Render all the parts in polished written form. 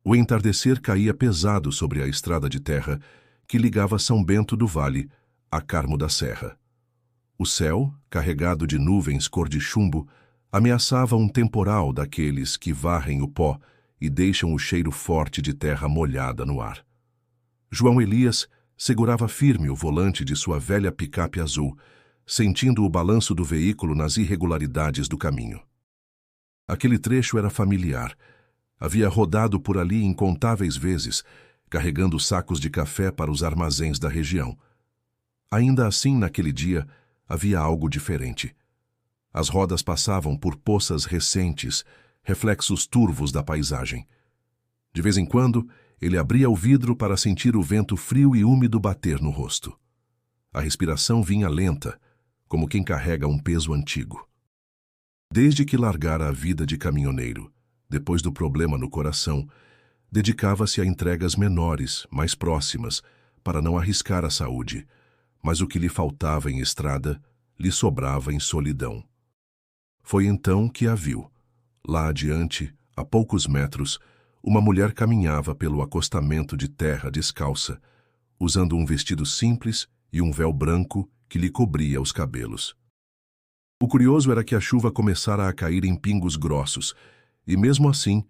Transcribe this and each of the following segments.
O entardecer caía pesado sobre a estrada de terra que ligava São Bento do Vale a Carmo da Serra. O céu, carregado de nuvens cor de chumbo, ameaçava um temporal daqueles que varrem o pó e deixam o cheiro forte de terra molhada no ar. João Elias segurava firme o volante de sua velha picape azul, sentindo o balanço do veículo nas irregularidades do caminho. Aquele trecho era familiar. Havia rodado por ali incontáveis vezes, carregando sacos de café para os armazéns da região. Ainda assim, naquele dia, havia algo diferente. As rodas passavam por poças recentes, reflexos turvos da paisagem. De vez em quando, ele abria o vidro para sentir o vento frio e úmido bater no rosto. A respiração vinha lenta, como quem carrega um peso antigo. Desde que largara a vida de caminhoneiro, depois do problema no coração, dedicava-se a entregas menores, mais próximas, para não arriscar a saúde, mas o que lhe faltava em estrada, lhe sobrava em solidão. Foi então que a viu. Lá adiante, a poucos metros, uma mulher caminhava pelo acostamento de terra descalça, usando um vestido simples e um véu branco que lhe cobria os cabelos. O curioso era que a chuva começara a cair em pingos grossos, e mesmo assim,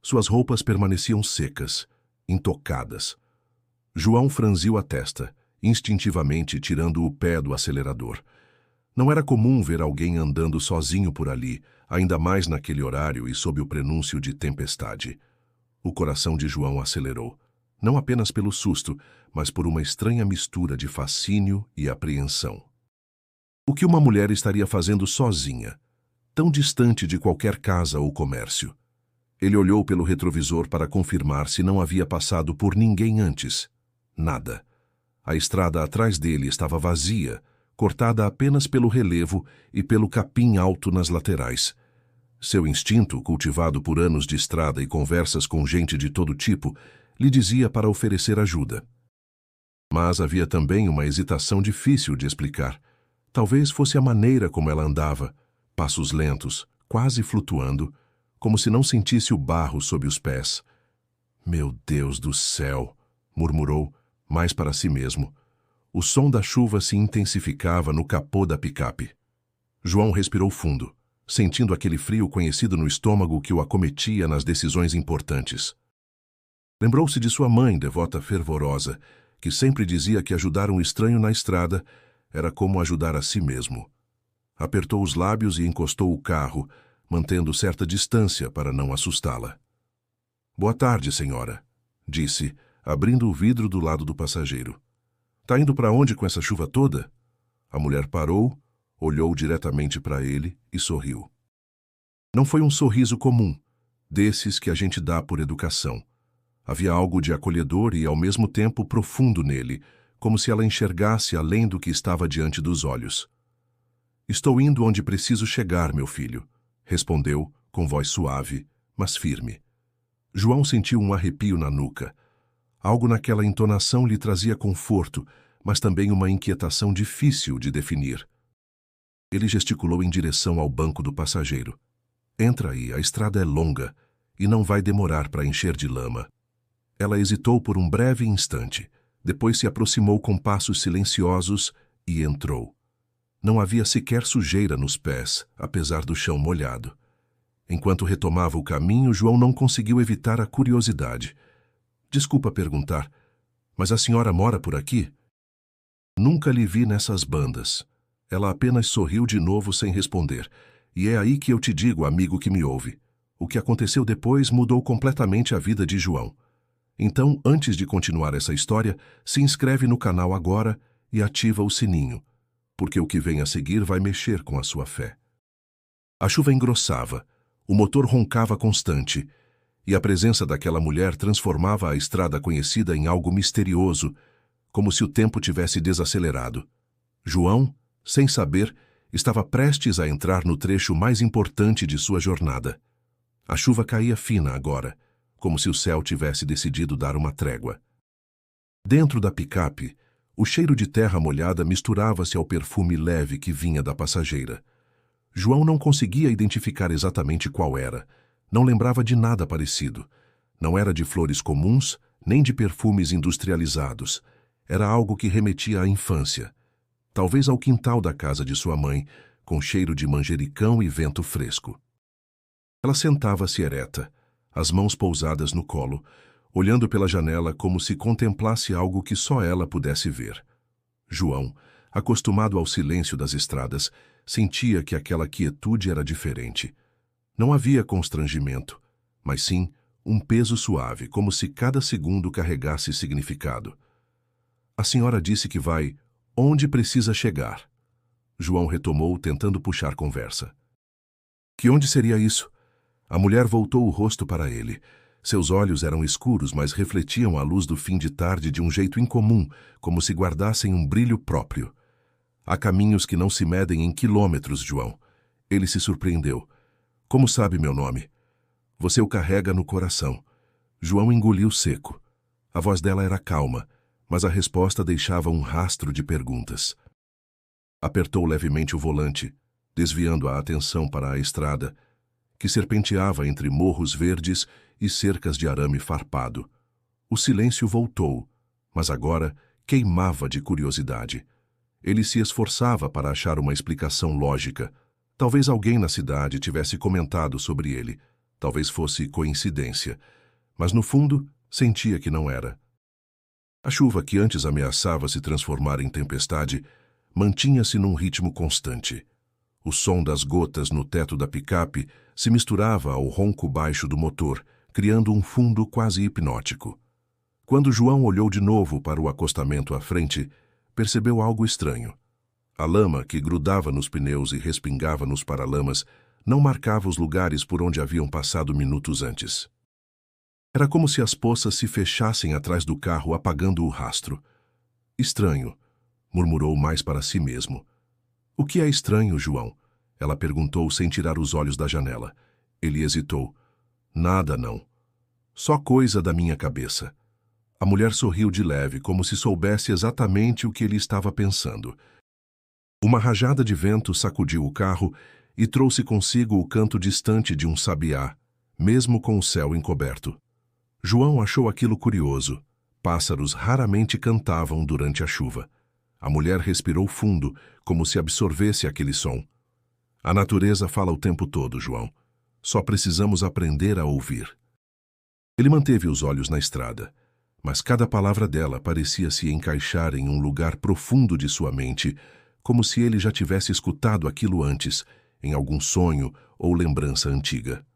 suas roupas permaneciam secas, intocadas. João franziu a testa, instintivamente tirando o pé do acelerador. Não era comum ver alguém andando sozinho por ali, ainda mais naquele horário e sob o prenúncio de tempestade. O coração de João acelerou, não apenas pelo susto, mas por uma estranha mistura de fascínio e apreensão. O que uma mulher estaria fazendo sozinha, tão distante de qualquer casa ou comércio? Ele olhou pelo retrovisor para confirmar se não havia passado por ninguém antes. Nada. A estrada atrás dele estava vazia, cortada apenas pelo relevo e pelo capim alto nas laterais. Seu instinto, cultivado por anos de estrada e conversas com gente de todo tipo, lhe dizia para oferecer ajuda. Mas havia também uma hesitação difícil de explicar. Talvez fosse a maneira como ela andava, passos lentos, quase flutuando, como se não sentisse o barro sob os pés. Meu Deus do céu! Murmurou, mais para si mesmo. O som da chuva se intensificava no capô da picape. João respirou fundo, sentindo aquele frio conhecido no estômago que o acometia nas decisões importantes. Lembrou-se de sua mãe, devota fervorosa, que sempre dizia que ajudar um estranho na estrada era como ajudar a si mesmo. Apertou os lábios e encostou o carro, mantendo certa distância para não assustá-la. "Boa tarde, senhora", disse, abrindo o vidro do lado do passageiro. "Tá indo para onde com essa chuva toda?" A mulher parou, olhou diretamente para ele e sorriu. Não foi um sorriso comum, desses que a gente dá por educação. Havia algo de acolhedor e, ao mesmo tempo, profundo nele, como se ela enxergasse além do que estava diante dos olhos. "Estou indo onde preciso chegar, meu filho", respondeu, com voz suave, mas firme. João sentiu um arrepio na nuca. Algo naquela entonação lhe trazia conforto, mas também uma inquietação difícil de definir. Ele gesticulou em direção ao banco do passageiro. "Entra aí, a estrada é longa e não vai demorar para encher de lama." Ela hesitou por um breve instante, depois se aproximou com passos silenciosos e entrou. Não havia sequer sujeira nos pés, apesar do chão molhado. Enquanto retomava o caminho, João não conseguiu evitar a curiosidade. "Desculpa perguntar, mas a senhora mora por aqui?" "Nunca lhe vi nessas bandas." Ela apenas sorriu de novo sem responder. "E é aí que eu te digo, amigo que me ouve. O que aconteceu depois mudou completamente a vida de João. Então, antes de continuar essa história, se inscreve no canal agora e ativa o sininho, porque o que vem a seguir vai mexer com a sua fé." A chuva engrossava, o motor roncava constante, e a presença daquela mulher transformava a estrada conhecida em algo misterioso, como se o tempo tivesse desacelerado. João, sem saber, estava prestes a entrar no trecho mais importante de sua jornada. A chuva caía fina agora, como se o céu tivesse decidido dar uma trégua. Dentro da picape, o cheiro de terra molhada misturava-se ao perfume leve que vinha da passageira. João não conseguia identificar exatamente qual era, não lembrava de nada parecido, Não era de flores comuns, nem de perfumes industrializados. Era algo que remetia à infância. Talvez ao quintal da casa de sua mãe, com cheiro de manjericão e vento fresco. Ela sentava-se ereta, as mãos pousadas no colo, olhando pela janela como se contemplasse algo que só ela pudesse ver. João, acostumado ao silêncio das estradas, sentia que aquela quietude era diferente. Não havia constrangimento, mas sim um peso suave, como se cada segundo carregasse significado. A senhora disse que vai onde precisa chegar. João retomou, tentando puxar conversa. Que onde seria isso? A mulher voltou o rosto para ele. Seus olhos eram escuros, mas refletiam a luz do fim de tarde de um jeito incomum, como se guardassem um brilho próprio. Há caminhos que não se medem em quilômetros, João. Ele se surpreendeu. Como sabe meu nome? Você o carrega no coração. João engoliu seco. A voz dela era calma, mas a resposta deixava um rastro de perguntas. Apertou levemente o volante, desviando a atenção para a estrada, que serpenteava entre morros verdes e cercas de arame farpado. O silêncio voltou, mas agora queimava de curiosidade. Ele se esforçava para achar uma explicação lógica. Talvez alguém na cidade tivesse comentado sobre ele. Talvez fosse coincidência. Mas no fundo, sentia que não era. A chuva que antes ameaçava se transformar em tempestade mantinha-se num ritmo constante. O som das gotas no teto da picape se misturava ao ronco baixo do motor, criando um fundo quase hipnótico. Quando João olhou de novo para o acostamento à frente, percebeu algo estranho. A lama que grudava nos pneus e respingava nos paralamas não marcava os lugares por onde haviam passado minutos antes. Era como se as poças se fechassem atrás do carro, apagando o rastro. Estranho, murmurou mais para si mesmo. O que é estranho, João? Ela perguntou sem tirar os olhos da janela. Ele hesitou. Nada, não. Só coisa da minha cabeça. A mulher sorriu de leve, como se soubesse exatamente o que ele estava pensando. Uma rajada de vento sacudiu o carro e trouxe consigo o canto distante de um sabiá, mesmo com o céu encoberto. João achou aquilo curioso. Pássaros raramente cantavam durante a chuva. A mulher respirou fundo, como se absorvesse aquele som. A natureza fala o tempo todo, João. Só precisamos aprender a ouvir. Ele manteve os olhos na estrada, mas cada palavra dela parecia se encaixar em um lugar profundo de sua mente, como se ele já tivesse escutado aquilo antes, em algum sonho ou lembrança antiga.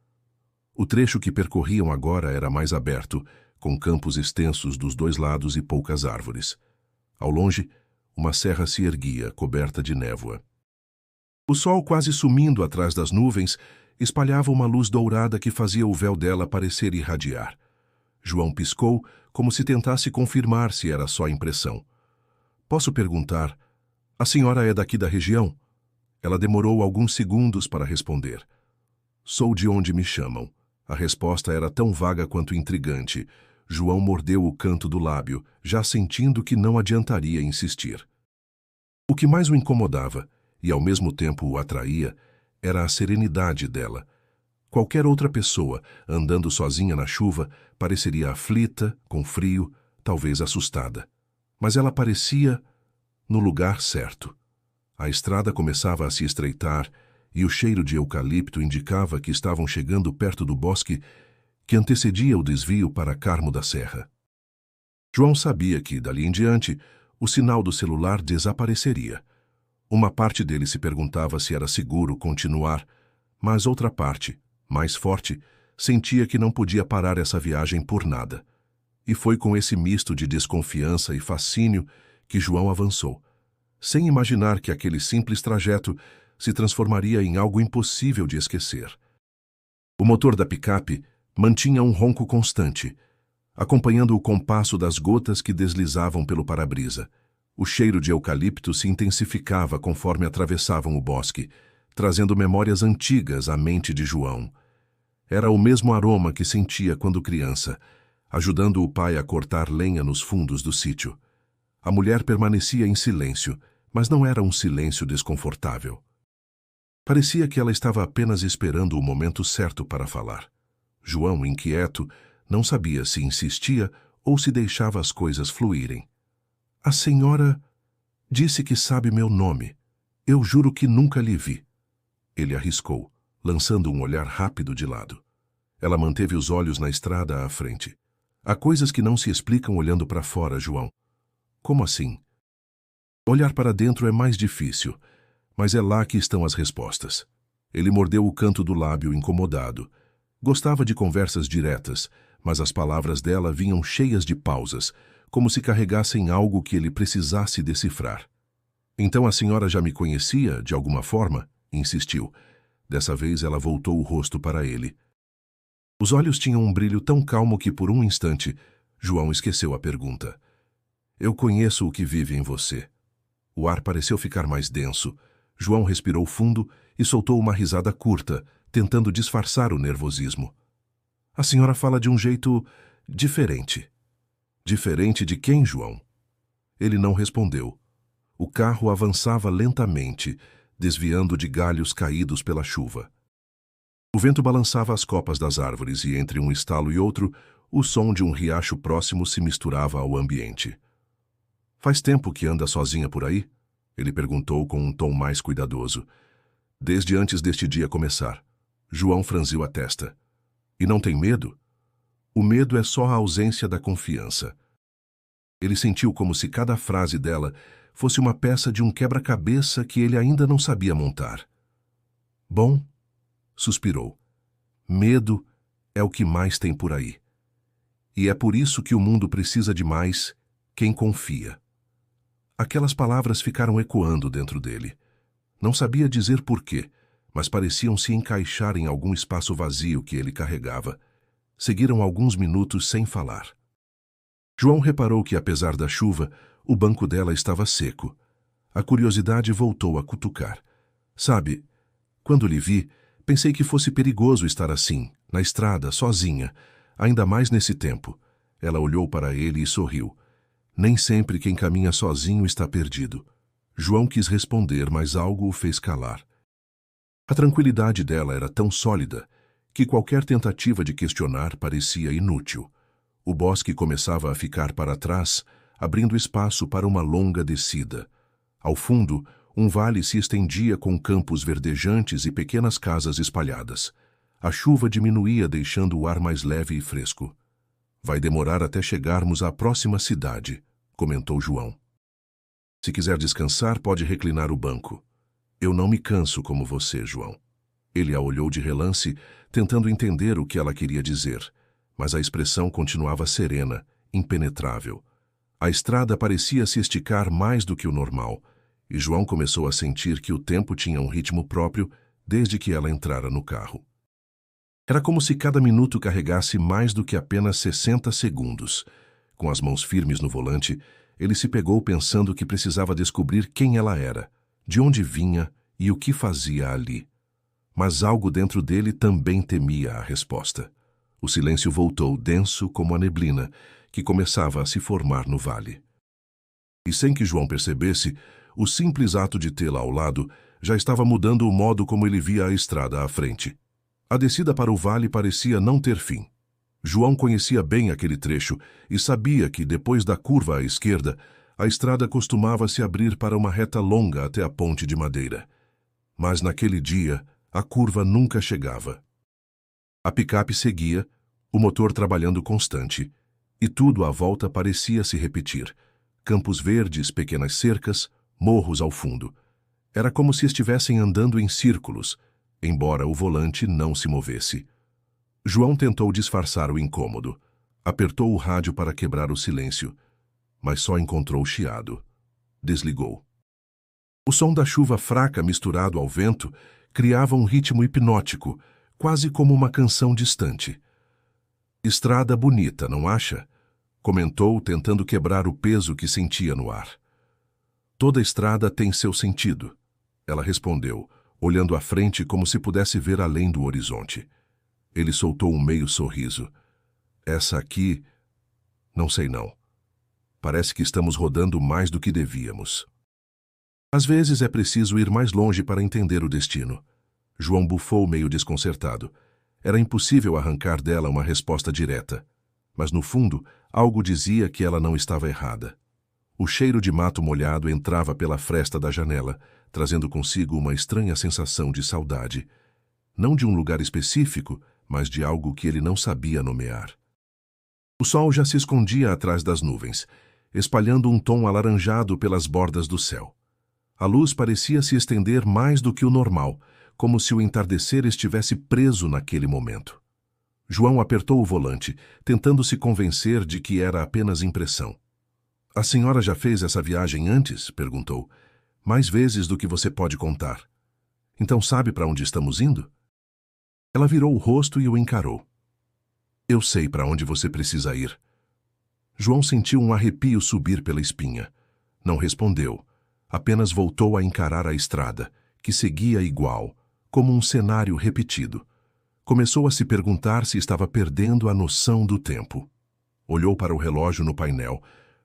O trecho que percorriam agora era mais aberto, com campos extensos dos dois lados e poucas árvores. Ao longe, uma serra se erguia, coberta de névoa. O sol, quase sumindo atrás das nuvens, espalhava uma luz dourada que fazia o véu dela parecer irradiar. João piscou, como se tentasse confirmar se era só impressão. Posso perguntar, a senhora é daqui da região? Ela demorou alguns segundos para responder. Sou de onde me chamam. A resposta era tão vaga quanto intrigante. João mordeu o canto do lábio, já sentindo que não adiantaria insistir. O que mais o incomodava, e ao mesmo tempo o atraía, era a serenidade dela. Qualquer outra pessoa, andando sozinha na chuva, pareceria aflita, com frio, talvez assustada. Mas ela parecia no lugar certo. A estrada começava a se estreitar e o cheiro de eucalipto indicava que estavam chegando perto do bosque que antecedia o desvio para Carmo da Serra. João sabia que, dali em diante, o sinal do celular desapareceria. Uma parte dele se perguntava se era seguro continuar, mas outra parte, mais forte, sentia que não podia parar essa viagem por nada. E foi com esse misto de desconfiança e fascínio que João avançou, sem imaginar que aquele simples trajeto se transformaria em algo impossível de esquecer. O motor da picape mantinha um ronco constante, acompanhando o compasso das gotas que deslizavam pelo para-brisa. O cheiro de eucalipto se intensificava conforme atravessavam o bosque, trazendo memórias antigas à mente de João. Era o mesmo aroma que sentia quando criança, ajudando o pai a cortar lenha nos fundos do sítio. A mulher permanecia em silêncio, mas não era um silêncio desconfortável. Parecia que ela estava apenas esperando o momento certo para falar. João, inquieto, Não sabia se insistia ou se deixava as coisas fluírem. A senhora disse que sabe meu nome. Eu juro que nunca lhe vi. Ele arriscou, lançando um olhar rápido de lado. Ela manteve os olhos na estrada à frente. Há coisas que não se explicam olhando para fora, João. Como assim? Olhar para dentro é mais difícil, mas é lá que estão as respostas. Ele mordeu o canto do lábio incomodado. Gostava de conversas diretas, mas as palavras dela vinham cheias de pausas, como se carregassem algo que ele precisasse decifrar. Então a senhora já me conhecia, de alguma forma? Insistiu. Dessa vez ela voltou o rosto para ele. Os olhos tinham um brilho tão calmo que por um instante, João esqueceu a pergunta. Eu conheço o que vive em você. O ar pareceu ficar mais denso. João respirou fundo e soltou uma risada curta, tentando disfarçar o nervosismo. A senhora fala de um jeito diferente. Diferente de quem, João? Ele não respondeu. O carro avançava lentamente, desviando de galhos caídos pela chuva. O vento balançava as copas das árvores e, entre um estalo e outro, o som de um riacho próximo se misturava ao ambiente. Faz tempo que anda sozinha por aí? Ele perguntou com um tom mais cuidadoso. Desde antes deste dia começar. João franziu a testa. E não tem medo? O medo é só a ausência da confiança. Ele sentiu como se cada frase dela fosse uma peça de um quebra-cabeça que ele ainda não sabia montar. Bom, suspirou. Medo é o que mais tem por aí. E é por isso que o mundo precisa de mais quem confia. Aquelas palavras ficaram ecoando dentro dele. Não sabia dizer porquê, mas pareciam se encaixar em algum espaço vazio que ele carregava. Seguiram alguns minutos sem falar. João reparou que, apesar da chuva, o banco dela estava seco. A curiosidade voltou a cutucar. Sabe, quando lhe vi, pensei que fosse perigoso estar assim, na estrada, sozinha, ainda mais nesse tempo. Ela olhou para ele e sorriu. Nem sempre quem caminha sozinho está perdido. João quis responder, mas algo o fez calar. A tranquilidade dela era tão sólida que qualquer tentativa de questionar parecia inútil. O bosque começava a ficar para trás, abrindo espaço para uma longa descida. Ao fundo, um vale se estendia com campos verdejantes e pequenas casas espalhadas. A chuva diminuía, deixando o ar mais leve e fresco. Vai demorar até chegarmos à próxima cidade, comentou João. Se quiser descansar, pode reclinar o banco. Eu não me canso como você, João. Ele a olhou de relance, tentando entender o que ela queria dizer, mas a expressão continuava serena, impenetrável. A estrada parecia se esticar mais do que o normal, e João começou a sentir que o tempo tinha um ritmo próprio desde que ela entrara no carro. Era como se cada minuto carregasse mais do que apenas 60 segundos. Com as mãos firmes no volante, ele se pegou pensando que precisava descobrir quem ela era, de onde vinha e o que fazia ali. Mas algo dentro dele também temia a resposta. O silêncio voltou denso como a neblina, que começava a se formar no vale. E sem que João percebesse, o simples ato de tê-la ao lado já estava mudando o modo como ele via a estrada à frente. A descida para o vale parecia não ter fim. João conhecia bem aquele trecho e sabia que, depois da curva à esquerda, a estrada costumava se abrir para uma reta longa até a ponte de madeira. Mas naquele dia, a curva nunca chegava. A picape seguia, o motor trabalhando constante, e tudo à volta parecia se repetir. Campos verdes, pequenas cercas, morros ao fundo. Era como se estivessem andando em círculos, embora o volante não se movesse. João tentou disfarçar o incômodo. Apertou o rádio para quebrar o silêncio, mas só encontrou chiado. Desligou. O som da chuva fraca misturado ao vento criava um ritmo hipnótico, quase como uma canção distante. Estrada bonita, não acha? Comentou, tentando quebrar o peso que sentia no ar. Toda estrada tem seu sentido, ela respondeu, olhando à frente como se pudesse ver além do horizonte. Ele soltou um meio sorriso. Essa aqui... não sei não. Parece que estamos rodando mais do que devíamos. Às vezes é preciso ir mais longe para entender o destino. João bufou meio desconcertado. Era impossível arrancar dela uma resposta direta. mas no fundo, algo dizia que ela não estava errada. O cheiro de mato molhado entrava pela fresta da janela, trazendo consigo uma estranha sensação de saudade. Não de um lugar específico, mas de algo que ele não sabia nomear. O sol já se escondia atrás das nuvens, espalhando um tom alaranjado pelas bordas do céu. A luz parecia se estender mais do que o normal, como se o entardecer estivesse preso naquele momento. João apertou o volante, tentando se convencer de que era apenas impressão. "A senhora já fez essa viagem antes?" perguntou. "Mais vezes do que você pode contar. Então sabe para onde estamos indo?" Ela virou o rosto e o encarou. "Eu sei para onde você precisa ir." João sentiu um arrepio subir pela espinha. Não respondeu. Apenas voltou a encarar a estrada, que seguia igual, como um cenário repetido. Começou a se perguntar se estava perdendo a noção do tempo. Olhou para o relógio no painel.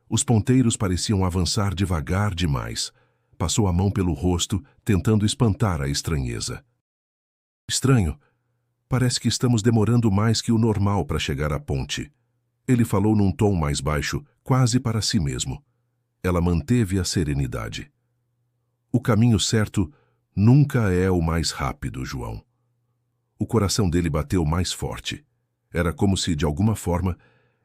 Os ponteiros pareciam avançar devagar demais. Passou a mão pelo rosto, tentando espantar a estranheza. "Estranho. Parece que estamos demorando mais que o normal para chegar à ponte." Ele falou num tom mais baixo, quase para si mesmo. Ela manteve a serenidade. "O caminho certo nunca é o mais rápido, João." O coração dele bateu mais forte. Era como se, de alguma forma,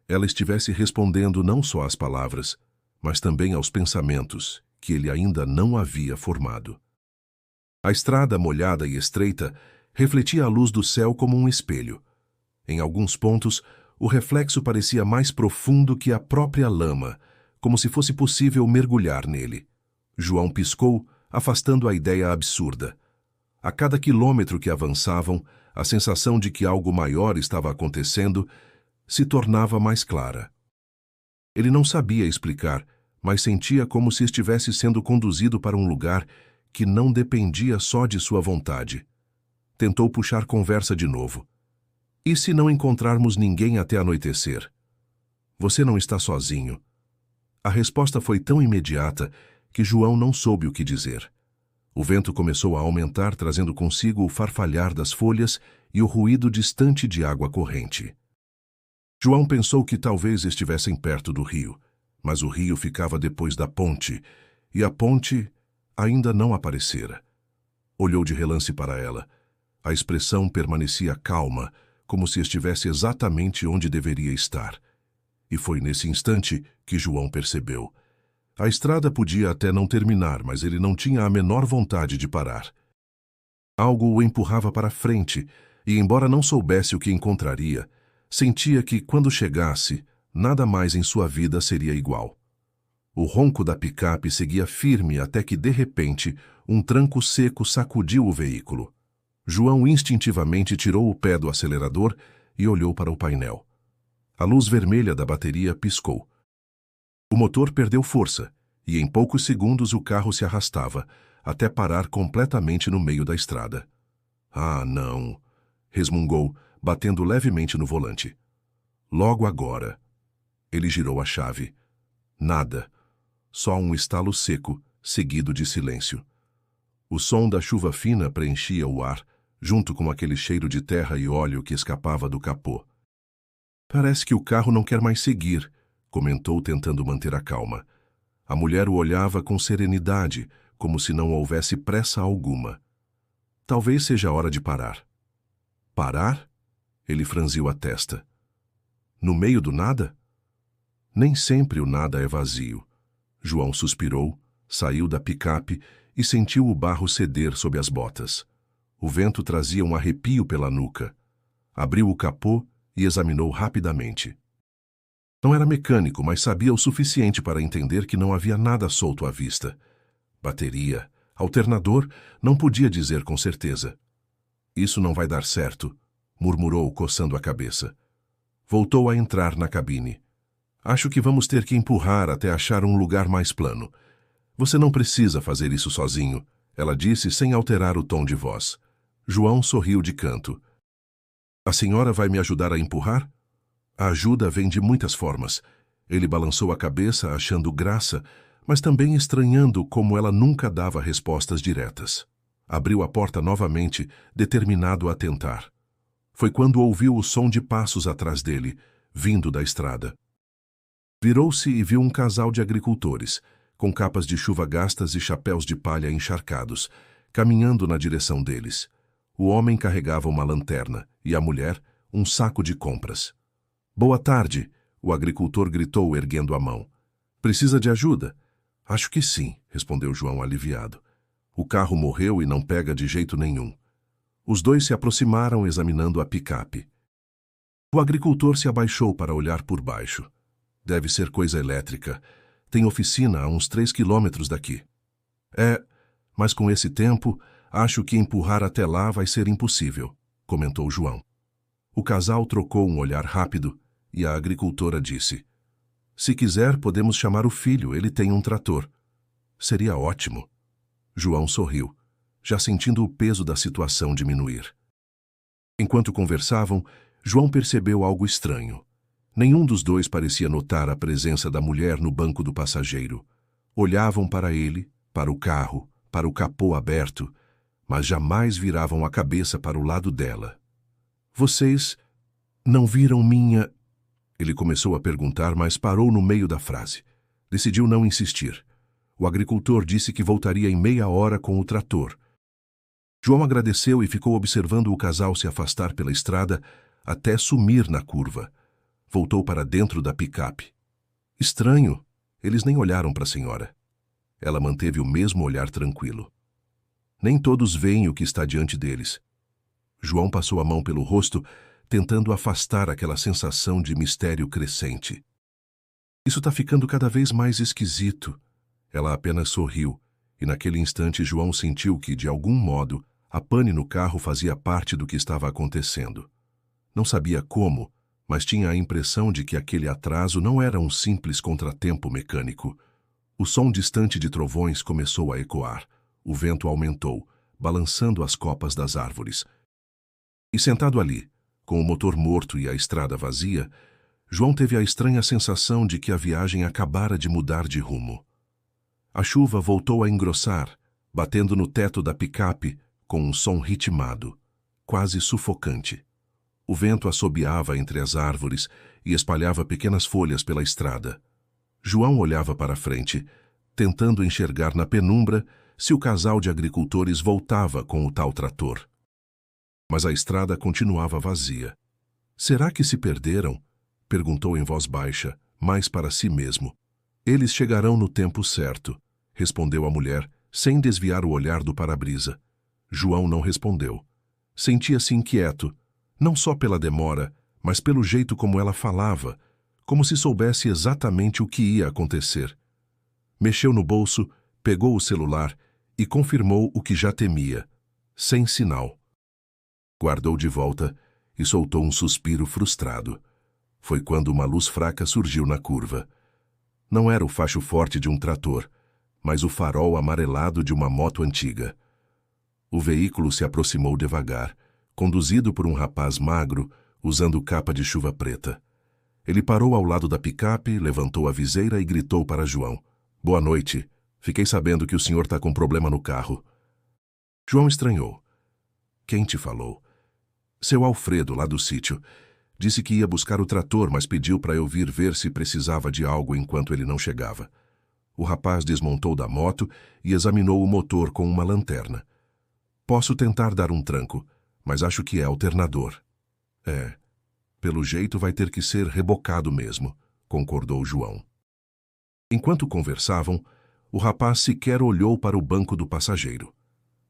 ela estivesse respondendo não só às palavras, mas também aos pensamentos que ele ainda não havia formado. A estrada molhada e estreita refletia a luz do céu como um espelho. Em alguns pontos, o reflexo parecia mais profundo que a própria lama, como se fosse possível mergulhar nele. João piscou, afastando a ideia absurda. A cada quilômetro que avançavam, a sensação de que algo maior estava acontecendo se tornava mais clara. Ele não sabia explicar, mas sentia como se estivesse sendo conduzido para um lugar que não dependia só de sua vontade. Tentou puxar conversa de novo. "E se não encontrarmos ninguém até anoitecer? Você não está sozinho." A resposta foi tão imediata que João não soube o que dizer. O vento começou a aumentar, trazendo consigo o farfalhar das folhas e o ruído distante de água corrente. João pensou que talvez estivessem perto do rio, mas o rio ficava depois da ponte, e a ponte ainda não aparecera. Olhou de relance para ela. A expressão permanecia calma, como se estivesse exatamente onde deveria estar. E foi nesse instante que João percebeu. A estrada podia até não terminar, mas ele não tinha a menor vontade de parar. Algo o empurrava para frente, e embora não soubesse o que encontraria, sentia que, quando chegasse, nada mais em sua vida seria igual. O ronco da picape seguia firme até que, de repente, um tranco seco sacudiu o veículo. João instintivamente tirou o pé do acelerador e olhou para o painel. A luz vermelha da bateria piscou. O motor perdeu força, e em poucos segundos o carro se arrastava, até parar completamente no meio da estrada. "Ah, não!" resmungou, batendo levemente no volante. "Logo agora." Ele girou a chave. Nada. Só um estalo seco, seguido de silêncio. O som da chuva fina preenchia o ar, junto com aquele cheiro de terra e óleo que escapava do capô. "Parece que o carro não quer mais seguir", comentou, tentando manter a calma. A mulher o olhava com serenidade, como se não houvesse pressa alguma. "Talvez seja a hora de parar." "Parar?" Ele franziu a testa. "No meio do nada?" Nem sempre o nada é vazio. João suspirou, saiu da picape e sentiu o barro ceder sob as botas. O vento trazia um arrepio pela nuca. Abriu o capô e examinou rapidamente. Não era mecânico, mas sabia o suficiente para entender que não havia nada solto à vista. Bateria, alternador, não podia dizer com certeza. "Isso não vai dar certo", murmurou, coçando a cabeça. Voltou a entrar na cabine. "Acho que vamos ter que empurrar até achar um lugar mais plano." "Você não precisa fazer isso sozinho", ela disse sem alterar o tom de voz. João sorriu de canto. "A senhora vai me ajudar a empurrar?" "A ajuda vem de muitas formas." Ele balançou a cabeça, achando graça, mas também estranhando como ela nunca dava respostas diretas. Abriu a porta novamente, determinado a tentar. Foi quando ouviu o som de passos atrás dele, vindo da estrada. Virou-se e viu um casal de agricultores, com capas de chuva gastas e chapéus de palha encharcados, caminhando na direção deles. O homem carregava uma lanterna e a mulher um saco de compras. "Boa tarde", o agricultor gritou erguendo a mão. "Precisa de ajuda?" "Acho que sim", respondeu João aliviado. "O carro morreu e não pega de jeito nenhum." Os dois se aproximaram examinando a picape. O agricultor se abaixou para olhar por baixo. "Deve ser coisa elétrica. Tem oficina a uns 3 quilômetros daqui." "É, mas com esse tempo, acho que empurrar até lá vai ser impossível", comentou João. O casal trocou um olhar rápido e a agricultora disse: "Se quiser, podemos chamar o filho, ele tem um trator." "Seria ótimo." João sorriu, já sentindo o peso da situação diminuir. Enquanto conversavam, João percebeu algo estranho. Nenhum dos dois parecia notar a presença da mulher no banco do passageiro. Olhavam para ele, para o carro, para o capô aberto, mas jamais viravam a cabeça para o lado dela. "Vocês não viram minha..." Ele começou a perguntar, mas parou no meio da frase. Decidiu não insistir. O agricultor disse que voltaria em meia hora com o trator. João agradeceu e ficou observando o casal se afastar pela estrada até sumir na curva. Voltou para dentro da picape. Estranho, eles nem olharam para a senhora. Ela manteve o mesmo olhar tranquilo. Nem todos veem o que está diante deles. João passou a mão pelo rosto, tentando afastar aquela sensação de mistério crescente. "Isso está ficando cada vez mais esquisito." Ela apenas sorriu, e naquele instante João sentiu que, de algum modo, a pane no carro fazia parte do que estava acontecendo. Não sabia como, mas tinha a impressão de que aquele atraso não era um simples contratempo mecânico. O som distante de trovões começou a ecoar. O vento aumentou, balançando as copas das árvores. E sentado ali, com o motor morto e a estrada vazia, João teve a estranha sensação de que a viagem acabara de mudar de rumo. A chuva voltou a engrossar, batendo no teto da picape com um som ritmado, quase sufocante. O vento assobiava entre as árvores e espalhava pequenas folhas pela estrada. João olhava para a frente, tentando enxergar na penumbra se o casal de agricultores voltava com o tal trator. Mas a estrada continuava vazia. "Será que se perderam?" perguntou em voz baixa, mais para si mesmo. "Eles chegarão no tempo certo", respondeu a mulher, sem desviar o olhar do para-brisa. João não respondeu. Sentia-se inquieto, não só pela demora, mas pelo jeito como ela falava, como se soubesse exatamente o que ia acontecer. Mexeu no bolso, pegou o celular e confirmou o que já temia. Sem sinal. Guardou de volta e soltou um suspiro frustrado. Foi quando uma luz fraca surgiu na curva. Não era o facho forte de um trator, mas o farol amarelado de uma moto antiga. O veículo se aproximou devagar, conduzido por um rapaz magro, usando capa de chuva preta. Ele parou ao lado da picape, levantou a viseira e gritou para João: "Boa noite. Fiquei sabendo que o senhor está com problema no carro." João estranhou. "Quem te falou?" "Seu Alfredo, lá do sítio. Disse que ia buscar o trator, mas pediu para eu vir ver se precisava de algo enquanto ele não chegava." O rapaz desmontou da moto e examinou o motor com uma lanterna. "Posso tentar dar um tranco, mas acho que é alternador." "É, pelo jeito vai ter que ser rebocado mesmo", concordou João. Enquanto conversavam, o rapaz sequer olhou para o banco do passageiro.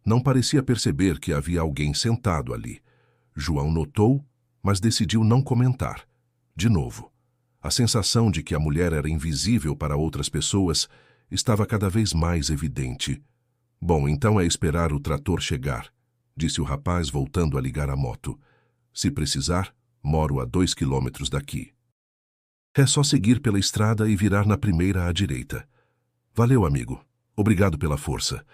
Não parecia perceber que havia alguém sentado ali. João notou, mas decidiu não comentar. De novo, a sensação de que a mulher era invisível para outras pessoas estava cada vez mais evidente. "Bom, então é esperar o trator chegar", disse o rapaz voltando a ligar a moto. "Se precisar, moro a 2 quilômetros daqui. É só seguir pela estrada e virar na primeira à direita." "Valeu, amigo. Obrigado pela força."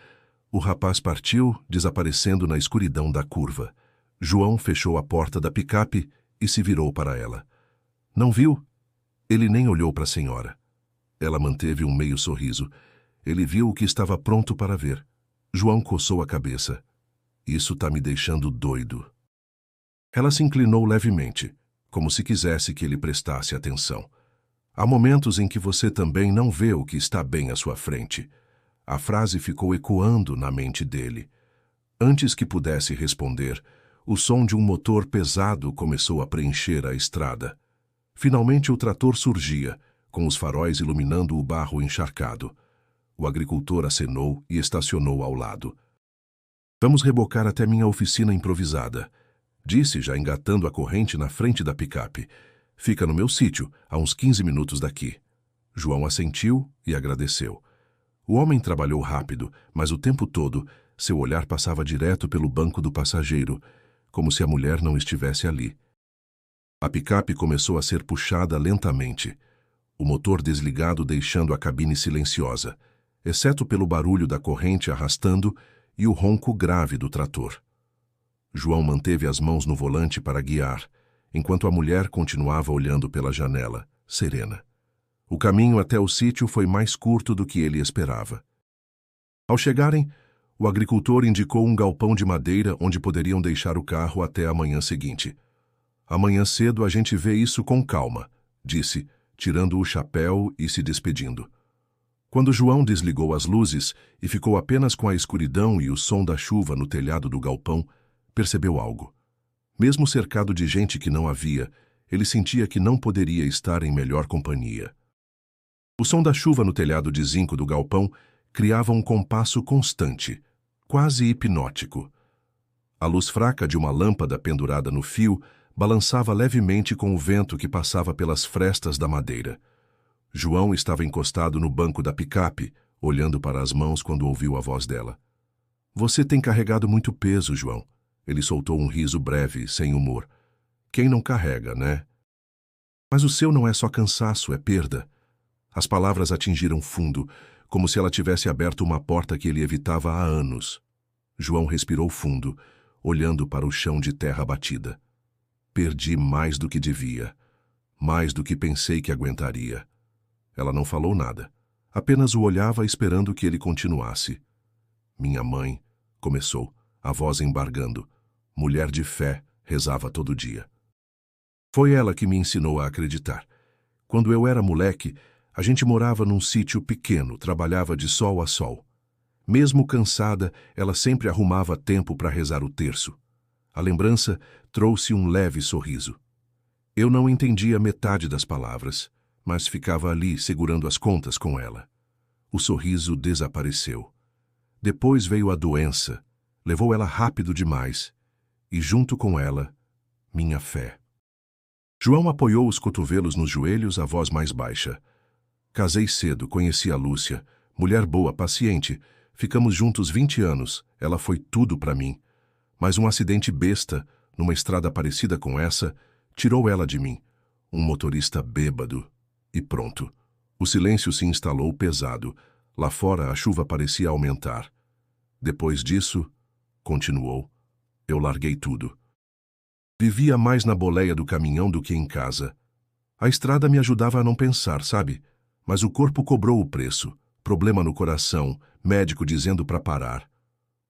O rapaz partiu, desaparecendo na escuridão da curva. João fechou a porta da picape e se virou para ela. "Não viu?" Ele nem olhou para a senhora. Ela manteve um meio sorriso. Ele viu o que estava pronto para ver. João coçou a cabeça. "Isso tá me deixando doido." Ela se inclinou levemente, como se quisesse que ele prestasse atenção. Há momentos em que você também não vê o que está bem à sua frente. A frase ficou ecoando na mente dele. Antes que pudesse responder, o som de um motor pesado começou a preencher a estrada. Finalmente o trator surgia, com os faróis iluminando o barro encharcado. O agricultor acenou e estacionou ao lado. Vamos rebocar até minha oficina improvisada, disse, já engatando a corrente na frente da picape. Fica no meu sítio, a uns 15 minutos daqui. João assentiu e agradeceu. O homem trabalhou rápido, mas o tempo todo, seu olhar passava direto pelo banco do passageiro, como se a mulher não estivesse ali. A picape começou a ser puxada lentamente, o motor desligado deixando a cabine silenciosa, exceto pelo barulho da corrente arrastando e o ronco grave do trator. João manteve as mãos no volante para guiar, enquanto a mulher continuava olhando pela janela, serena. O caminho até o sítio foi mais curto do que ele esperava. Ao chegarem, o agricultor indicou um galpão de madeira onde poderiam deixar o carro até a manhã seguinte. Amanhã cedo a gente vê isso com calma, disse, tirando o chapéu e se despedindo. Quando João desligou as luzes e ficou apenas com a escuridão e o som da chuva no telhado do galpão, percebeu algo. Mesmo cercado de gente que não havia, ele sentia que não poderia estar em melhor companhia. O som da chuva no telhado de zinco do galpão criava um compasso constante, quase hipnótico. A luz fraca de uma lâmpada pendurada no fio balançava levemente com o vento que passava pelas frestas da madeira. João estava encostado no banco da picape, olhando para as mãos quando ouviu a voz dela. Você tem carregado muito peso, João. Ele soltou um riso breve, sem humor. Quem não carrega, né? Mas o seu não é só cansaço, é perda. As palavras atingiram fundo, como se ela tivesse aberto uma porta que ele evitava há anos. João respirou fundo, olhando para o chão de terra batida. Perdi mais do que devia, mais do que pensei que aguentaria. Ela não falou nada, apenas o olhava esperando que ele continuasse. Minha mãe, começou, a voz embargando. Mulher de fé, rezava todo dia. Foi ela que me ensinou a acreditar. Quando eu era moleque, a gente morava num sítio pequeno, trabalhava de sol a sol. Mesmo cansada, ela sempre arrumava tempo para rezar o terço. A lembrança trouxe um leve sorriso. Eu não entendia metade das palavras, mas ficava ali segurando as contas com ela. O sorriso desapareceu. Depois veio a doença, levou ela rápido demais, e junto com ela, minha fé. João apoiou os cotovelos nos joelhos, a voz mais baixa. Casei cedo, conheci a Lúcia, mulher boa, paciente. Ficamos juntos 20 anos, ela foi tudo para mim. Mas um acidente besta, numa estrada parecida com essa, tirou ela de mim. Um motorista bêbado. E pronto. O silêncio se instalou pesado. Lá fora a chuva parecia aumentar. Depois disso, continuou, eu larguei tudo. Vivia mais na boleia do caminhão do que em casa. A estrada me ajudava a não pensar, sabe? Mas o corpo cobrou o preço. Problema no coração, médico dizendo para parar.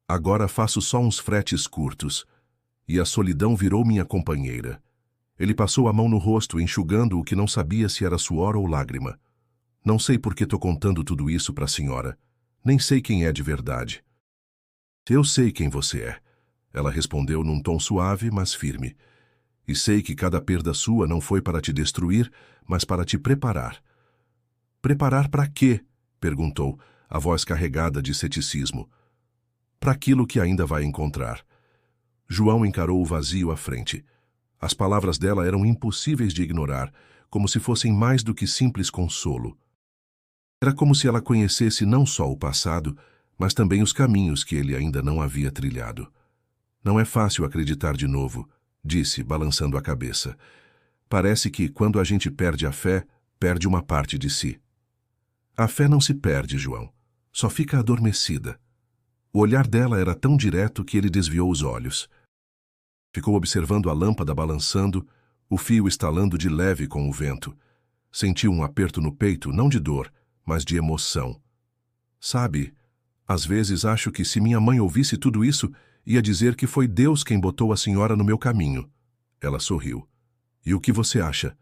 Agora faço só uns fretes curtos. E a solidão virou minha companheira. Ele passou a mão no rosto, enxugando o que não sabia se era suor ou lágrima. Não sei por que estou contando tudo isso para a senhora. Nem sei quem é de verdade. Eu sei quem você é. Ela respondeu num tom suave, mas firme. E sei que cada perda sua não foi para te destruir, mas para te preparar. Preparar para quê? Perguntou, a voz carregada de ceticismo. Para aquilo que ainda vai encontrar. João encarou o vazio à frente. As palavras dela eram impossíveis de ignorar, como se fossem mais do que simples consolo. Era como se ela conhecesse não só o passado, mas também os caminhos que ele ainda não havia trilhado. Não é fácil acreditar de novo, disse, balançando a cabeça. Parece que, quando a gente perde a fé, perde uma parte de si. A fé não se perde, João. Só fica adormecida. O olhar dela era tão direto que ele desviou os olhos. Ficou observando a lâmpada balançando, o fio estalando de leve com o vento. Sentiu um aperto no peito, não de dor, mas de emoção. Sabe, às vezes acho que se minha mãe ouvisse tudo isso, ia dizer que foi Deus quem botou a senhora no meu caminho. Ela sorriu. E o que você acha?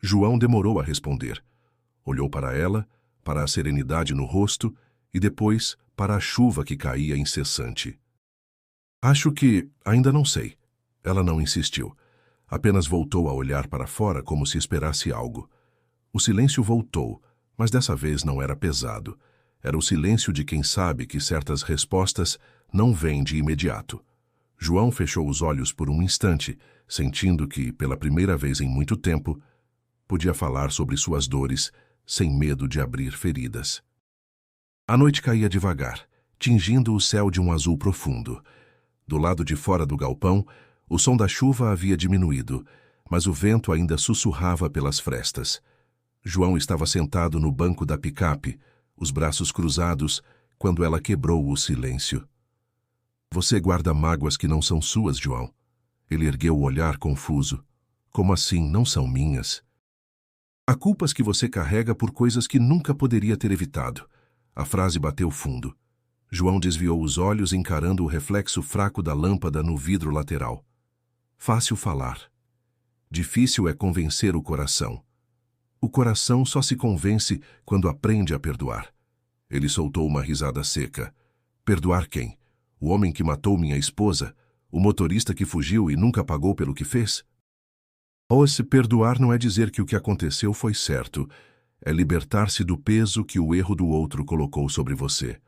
João demorou a responder. Olhou para ela, para a serenidade no rosto e depois para a chuva que caía incessante. Acho que ainda não sei. Ela não insistiu. Apenas voltou a olhar para fora como se esperasse algo. O silêncio voltou, mas dessa vez não era pesado. Era o silêncio de quem sabe que certas respostas não vêm de imediato. João fechou os olhos por um instante, sentindo que, pela primeira vez em muito tempo, podia falar sobre suas dores sem medo de abrir feridas. A noite caía devagar, tingindo o céu de um azul profundo. Do lado de fora do galpão, o som da chuva havia diminuído, mas o vento ainda sussurrava pelas frestas. João estava sentado no banco da picape, os braços cruzados, quando ela quebrou o silêncio. Você guarda mágoas que não são suas, João. Ele ergueu o olhar confuso. Como assim, não são minhas? Há culpas que você carrega por coisas que nunca poderia ter evitado. A frase bateu fundo. João desviou os olhos encarando o reflexo fraco da lâmpada no vidro lateral. Fácil falar. Difícil é convencer o coração. O coração só se convence quando aprende a perdoar. Ele soltou uma risada seca. Perdoar quem? O homem que matou minha esposa? O motorista que fugiu e nunca pagou pelo que fez? Ou se perdoar não é dizer que o que aconteceu foi certo, é libertar-se do peso que o erro do outro colocou sobre você.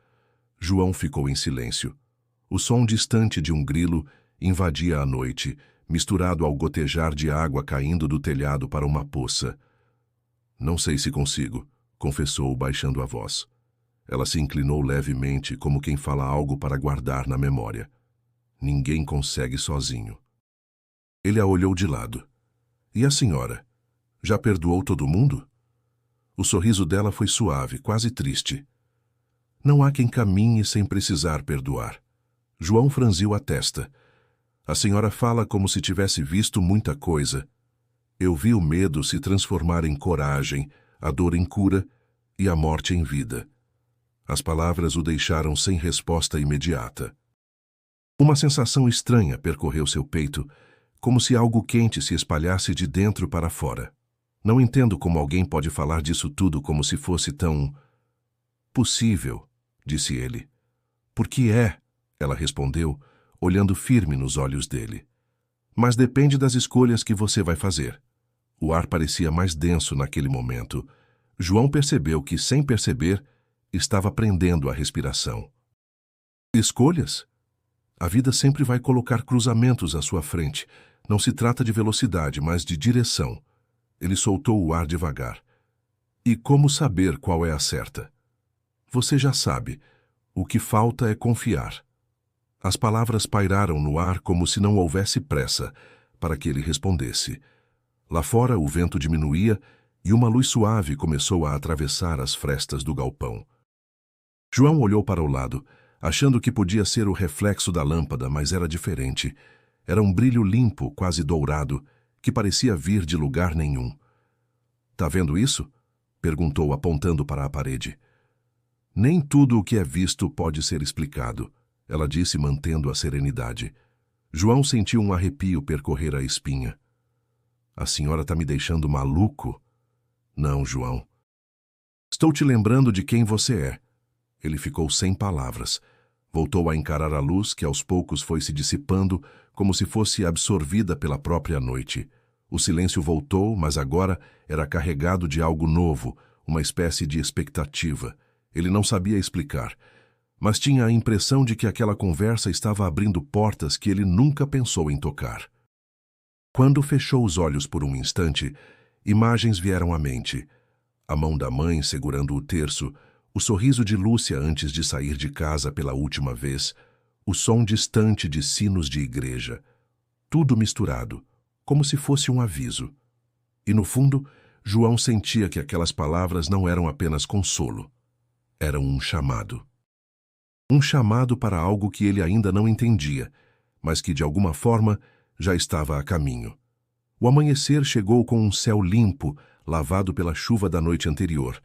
João ficou em silêncio. O som distante de um grilo invadia a noite, misturado ao gotejar de água caindo do telhado para uma poça. Não sei se consigo, confessou, baixando a voz. Ela se inclinou levemente, como quem fala algo para guardar na memória. Ninguém consegue sozinho. Ele a olhou de lado. E a senhora? Já perdoou todo mundo? O sorriso dela foi suave, quase triste. Não há quem caminhe sem precisar perdoar. João franziu a testa. A senhora fala como se tivesse visto muita coisa. Eu vi o medo se transformar em coragem, a dor em cura e a morte em vida. As palavras o deixaram sem resposta imediata. Uma sensação estranha percorreu seu peito, como se algo quente se espalhasse de dentro para fora. Não entendo como alguém pode falar disso tudo como se fosse tão... possível, disse ele. Por que é? Ela respondeu, olhando firme nos olhos dele. Mas depende das escolhas que você vai fazer. O ar parecia mais denso naquele momento. João percebeu que, sem perceber, estava prendendo a respiração. Escolhas? A vida sempre vai colocar cruzamentos à sua frente. Não se trata de velocidade, mas de direção. Ele soltou o ar devagar. E como saber qual é a certa? Você já sabe. O que falta é confiar. As palavras pairaram no ar como se não houvesse pressa para que ele respondesse. Lá fora o vento diminuía e uma luz suave começou a atravessar as frestas do galpão. João olhou para o lado, achando que podia ser o reflexo da lâmpada, mas era diferente. Era um brilho limpo, quase dourado, que parecia vir de lugar nenhum. Tá vendo isso? Perguntou, apontando para a parede. Nem tudo o que é visto pode ser explicado, ela disse, mantendo a serenidade. João sentiu um arrepio percorrer a espinha. A senhora está me deixando maluco? Não, João. Estou te lembrando de quem você é. Ele ficou sem palavras. Voltou a encarar a luz que aos poucos foi se dissipando, como se fosse absorvida pela própria noite. O silêncio voltou, mas agora era carregado de algo novo, uma espécie de expectativa. Ele não sabia explicar, mas tinha a impressão de que aquela conversa estava abrindo portas que ele nunca pensou em tocar. Quando fechou os olhos por um instante, imagens vieram à mente. A mão da mãe segurando o terço, o sorriso de Lúcia antes de sair de casa pela última vez, o som distante de sinos de igreja. Tudo misturado, como se fosse um aviso. E no fundo, João sentia que aquelas palavras não eram apenas consolo. Eram um chamado. Um chamado para algo que ele ainda não entendia, mas que de alguma forma já estava a caminho. O amanhecer chegou com um céu limpo, lavado pela chuva da noite anterior.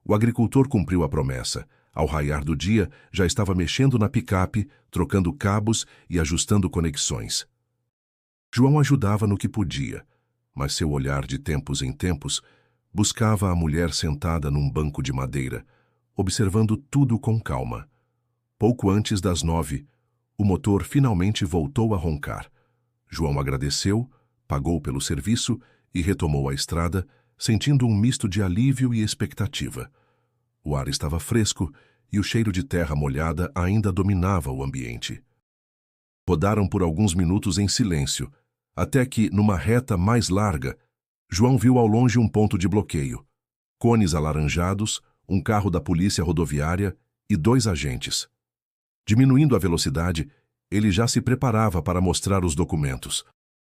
O agricultor cumpriu a promessa. Ao raiar do dia, já estava mexendo na picape, trocando cabos e ajustando conexões. João ajudava no que podia. mas seu olhar de tempos em tempos buscava a mulher sentada num banco de madeira, observando tudo com calma. Pouco antes das 9, o motor finalmente voltou a roncar. João agradeceu, pagou pelo serviço e retomou a estrada, sentindo um misto de alívio e expectativa. O ar estava fresco e o cheiro de terra molhada ainda dominava o ambiente. Rodaram por alguns minutos em silêncio, até que, numa reta mais larga, João viu ao longe um ponto de bloqueio. Cones alaranjados, um carro da polícia rodoviária e 2 agentes. Diminuindo a velocidade, ele já se preparava para mostrar os documentos.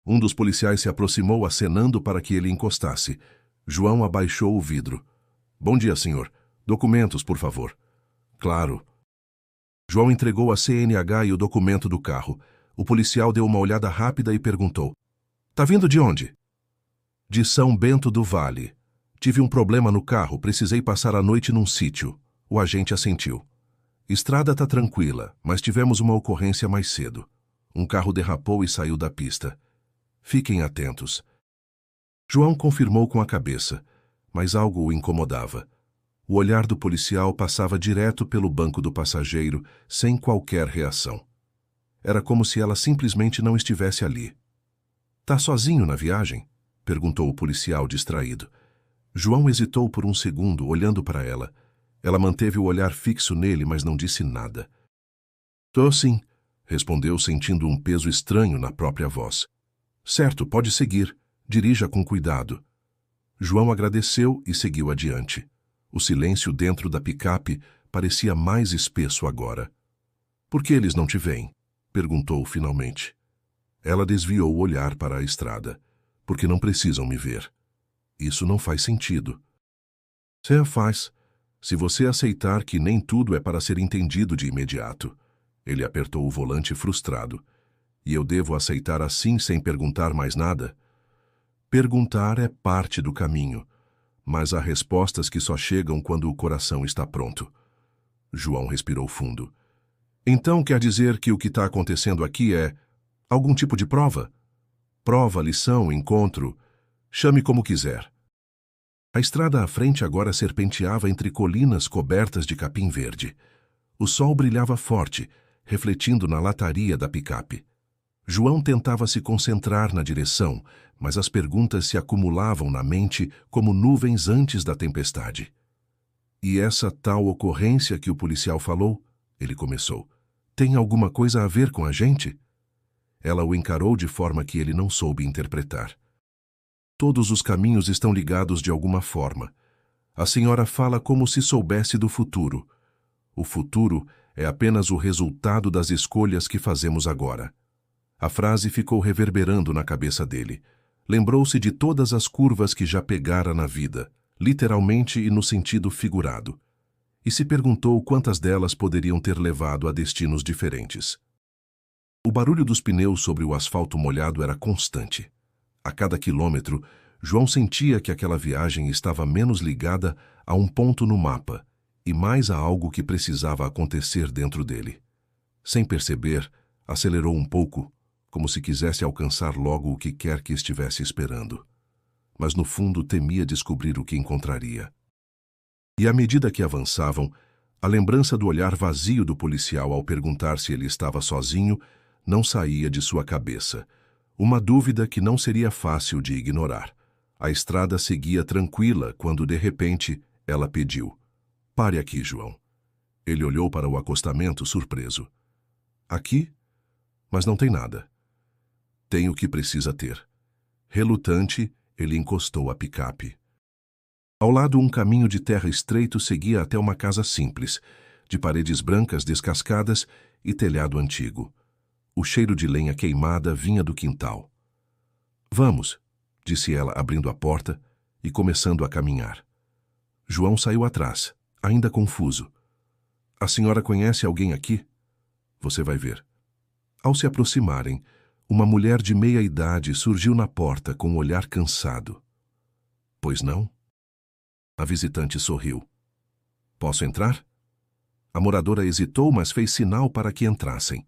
Um dos policiais se aproximou acenando para que ele encostasse. João abaixou o vidro. "Bom dia, senhor. Documentos, por favor." "Claro." João entregou a CNH e o documento do carro. O policial deu uma olhada rápida e perguntou: "Tá vindo de onde?" "De São Bento do Vale. Tive um problema no carro, precisei passar a noite num sítio." O agente assentiu. "Estrada tá tranquila, mas tivemos uma ocorrência mais cedo. Um carro derrapou e saiu da pista. Fiquem atentos." João confirmou com a cabeça, mas algo o incomodava. O olhar do policial passava direto pelo banco do passageiro, sem qualquer reação. Era como se ela simplesmente não estivesse ali. "Tá sozinho na viagem?" perguntou o policial distraído. João hesitou por um segundo, olhando para ela. Ela manteve o olhar fixo nele, mas não disse nada. "Tô sim", respondeu, sentindo um peso estranho na própria voz. "Certo, pode seguir. Dirija com cuidado." João agradeceu e seguiu adiante. O silêncio dentro da picape parecia mais espesso agora. "Por que eles não te veem?" perguntou finalmente. Ela desviou o olhar para a estrada. "Porque não precisam me ver." "Isso não faz sentido." Faz. Se você aceitar que nem tudo é para ser entendido de imediato." Ele apertou o volante frustrado. "E eu devo aceitar assim sem perguntar mais nada?" "Perguntar é parte do caminho, mas há respostas que só chegam quando o coração está pronto." João respirou fundo. "Então quer dizer que o que está acontecendo aqui é algum tipo de prova? Prova, lição, encontro, chame como quiser." A estrada à frente agora serpenteava entre colinas cobertas de capim verde. O sol brilhava forte, refletindo na lataria da picape. João tentava se concentrar na direção, mas as perguntas se acumulavam na mente como nuvens antes da tempestade. "E essa tal ocorrência que o policial falou?" ele começou. "Tem alguma coisa a ver com a gente?" Ela o encarou de forma que ele não soube interpretar. "Todos os caminhos estão ligados de alguma forma. A senhora fala como se soubesse do futuro. O futuro é apenas o resultado das escolhas que fazemos agora." A frase ficou reverberando na cabeça dele. Lembrou-se de todas as curvas que já pegara na vida, literalmente e no sentido figurado, e se perguntou quantas delas poderiam ter levado a destinos diferentes. O barulho dos pneus sobre o asfalto molhado era constante. A cada quilômetro, João sentia que aquela viagem estava menos ligada a um ponto no mapa e mais a algo que precisava acontecer dentro dele. Sem perceber, acelerou um pouco, como se quisesse alcançar logo o que quer que estivesse esperando. Mas no fundo temia descobrir o que encontraria. E à medida que avançavam, a lembrança do olhar vazio do policial ao perguntar se ele estava sozinho não saía de sua cabeça. Uma dúvida que não seria fácil de ignorar. A estrada seguia tranquila quando, de repente, ela pediu: "Pare aqui, João." Ele olhou para o acostamento surpreso. "Aqui? Mas não tem nada." "Tem o que precisa ter." Relutante, ele encostou a picape. Ao lado, um caminho de terra estreito seguia até uma casa simples, de paredes brancas descascadas e telhado antigo. O cheiro de lenha queimada vinha do quintal. "Vamos", disse ela, abrindo a porta e começando a caminhar. João saiu atrás, ainda confuso. "A senhora conhece alguém aqui?" "Você vai ver." Ao se aproximarem, uma mulher de meia idade surgiu na porta com um olhar cansado. "Pois não?" A visitante sorriu. "Posso entrar?" A moradora hesitou, mas fez sinal para que entrassem.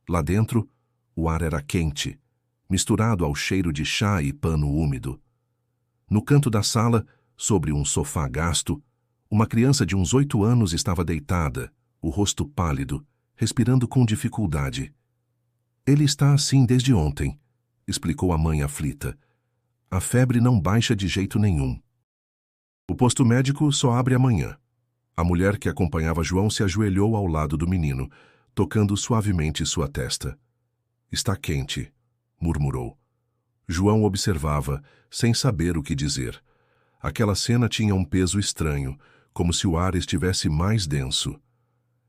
Lá dentro, o ar era quente, misturado ao cheiro de chá e pano úmido. No canto da sala, sobre um sofá gasto, uma criança de uns 8 anos estava deitada, o rosto pálido, respirando com dificuldade. Ele está assim desde ontem, explicou a mãe aflita. A febre não baixa de jeito nenhum. O posto médico só abre amanhã. A mulher que acompanhava João se ajoelhou ao lado do menino, tocando suavemente sua testa. Está quente, murmurou. João observava, sem saber o que dizer. Aquela cena tinha um peso estranho, como se o ar estivesse mais denso.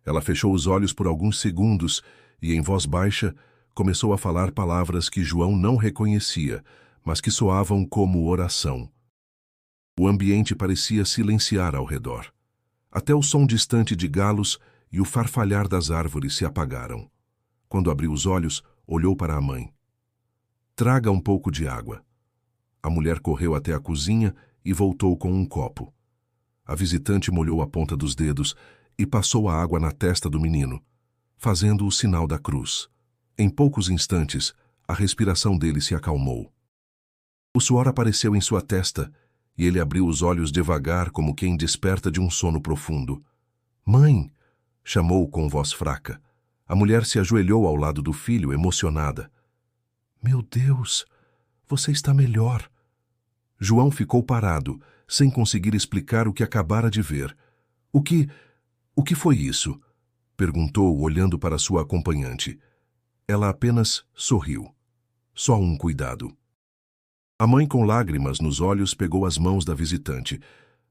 Ela fechou os olhos por alguns segundos e, em voz baixa, começou a falar palavras que João não reconhecia, mas que soavam como oração. O ambiente parecia silenciar ao redor. Até o som distante de galos e o farfalhar das árvores se apagaram. Quando abriu os olhos, olhou para a mãe. Traga um pouco de água. A mulher correu até a cozinha e voltou com um copo. A visitante molhou a ponta dos dedos e passou a água na testa do menino, fazendo o sinal da cruz. Em poucos instantes, a respiração dele se acalmou. O suor apareceu em sua testa e ele abriu os olhos devagar como quem desperta de um sono profundo. Mãe! Chamou com voz fraca. A mulher se ajoelhou ao lado do filho, emocionada. Meu Deus! Você está melhor! João ficou parado, sem conseguir explicar o que acabara de ver. O que foi isso? Perguntou, olhando para sua acompanhante. Ela apenas sorriu. Só um cuidado. A mãe, com lágrimas nos olhos, pegou as mãos da visitante.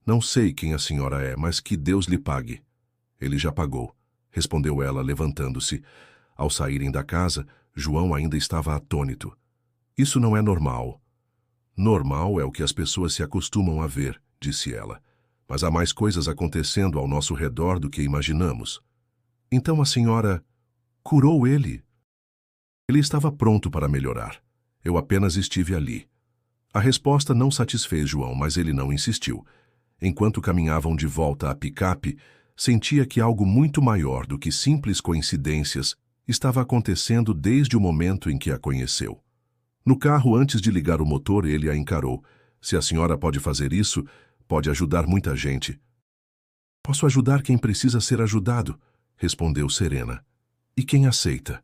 Não sei quem a senhora é, mas que Deus lhe pague. Ele já pagou, respondeu ela, levantando-se. Ao saírem da casa, João ainda estava atônito. Isso não é normal. Normal é o que as pessoas se acostumam a ver, disse ela. Mas há mais coisas acontecendo ao nosso redor do que imaginamos. Então a senhora curou ele? Ele estava pronto para melhorar. Eu apenas estive ali. A resposta não satisfez João, mas ele não insistiu. Enquanto caminhavam de volta à picape, sentia que algo muito maior do que simples coincidências estava acontecendo desde o momento em que a conheceu. No carro, antes de ligar o motor, ele a encarou. Se a senhora pode fazer isso, pode ajudar muita gente. Posso ajudar quem precisa ser ajudado, respondeu serena. E quem aceita?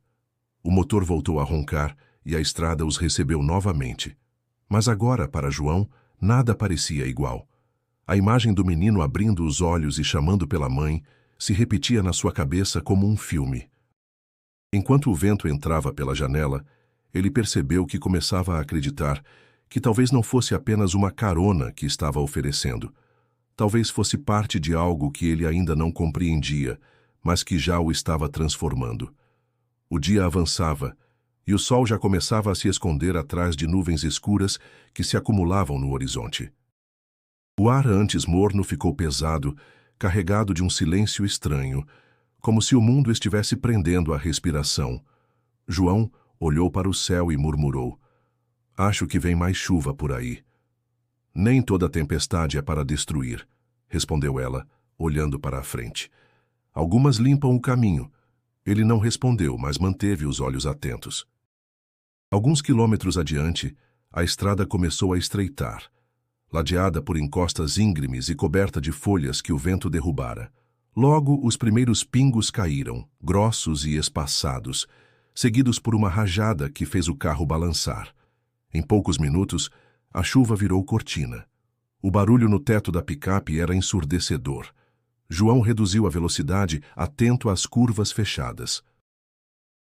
O motor voltou a roncar e a estrada os recebeu novamente. Mas agora, para João, nada parecia igual. A imagem do menino abrindo os olhos e chamando pela mãe se repetia na sua cabeça como um filme. Enquanto o vento entrava pela janela, ele percebeu que começava a acreditar que talvez não fosse apenas uma carona que estava oferecendo. Talvez fosse parte de algo que ele ainda não compreendia, mas que já o estava transformando. O dia avançava, e o sol já começava a se esconder atrás de nuvens escuras que se acumulavam no horizonte. O ar antes morno ficou pesado, carregado de um silêncio estranho, como se o mundo estivesse prendendo a respiração. João olhou para o céu e murmurou: Acho que vem mais chuva por aí. Nem toda tempestade é para destruir, respondeu ela, olhando para a frente. Algumas limpam o caminho. Ele não respondeu, mas manteve os olhos atentos. Alguns quilômetros adiante, a estrada começou a estreitar, ladeada por encostas íngremes e coberta de folhas que o vento derrubara. Logo, os primeiros pingos caíram, grossos e espaçados, seguidos por uma rajada que fez o carro balançar. Em poucos minutos, a chuva virou cortina. O barulho no teto da picape era ensurdecedor. João reduziu a velocidade, atento às curvas fechadas.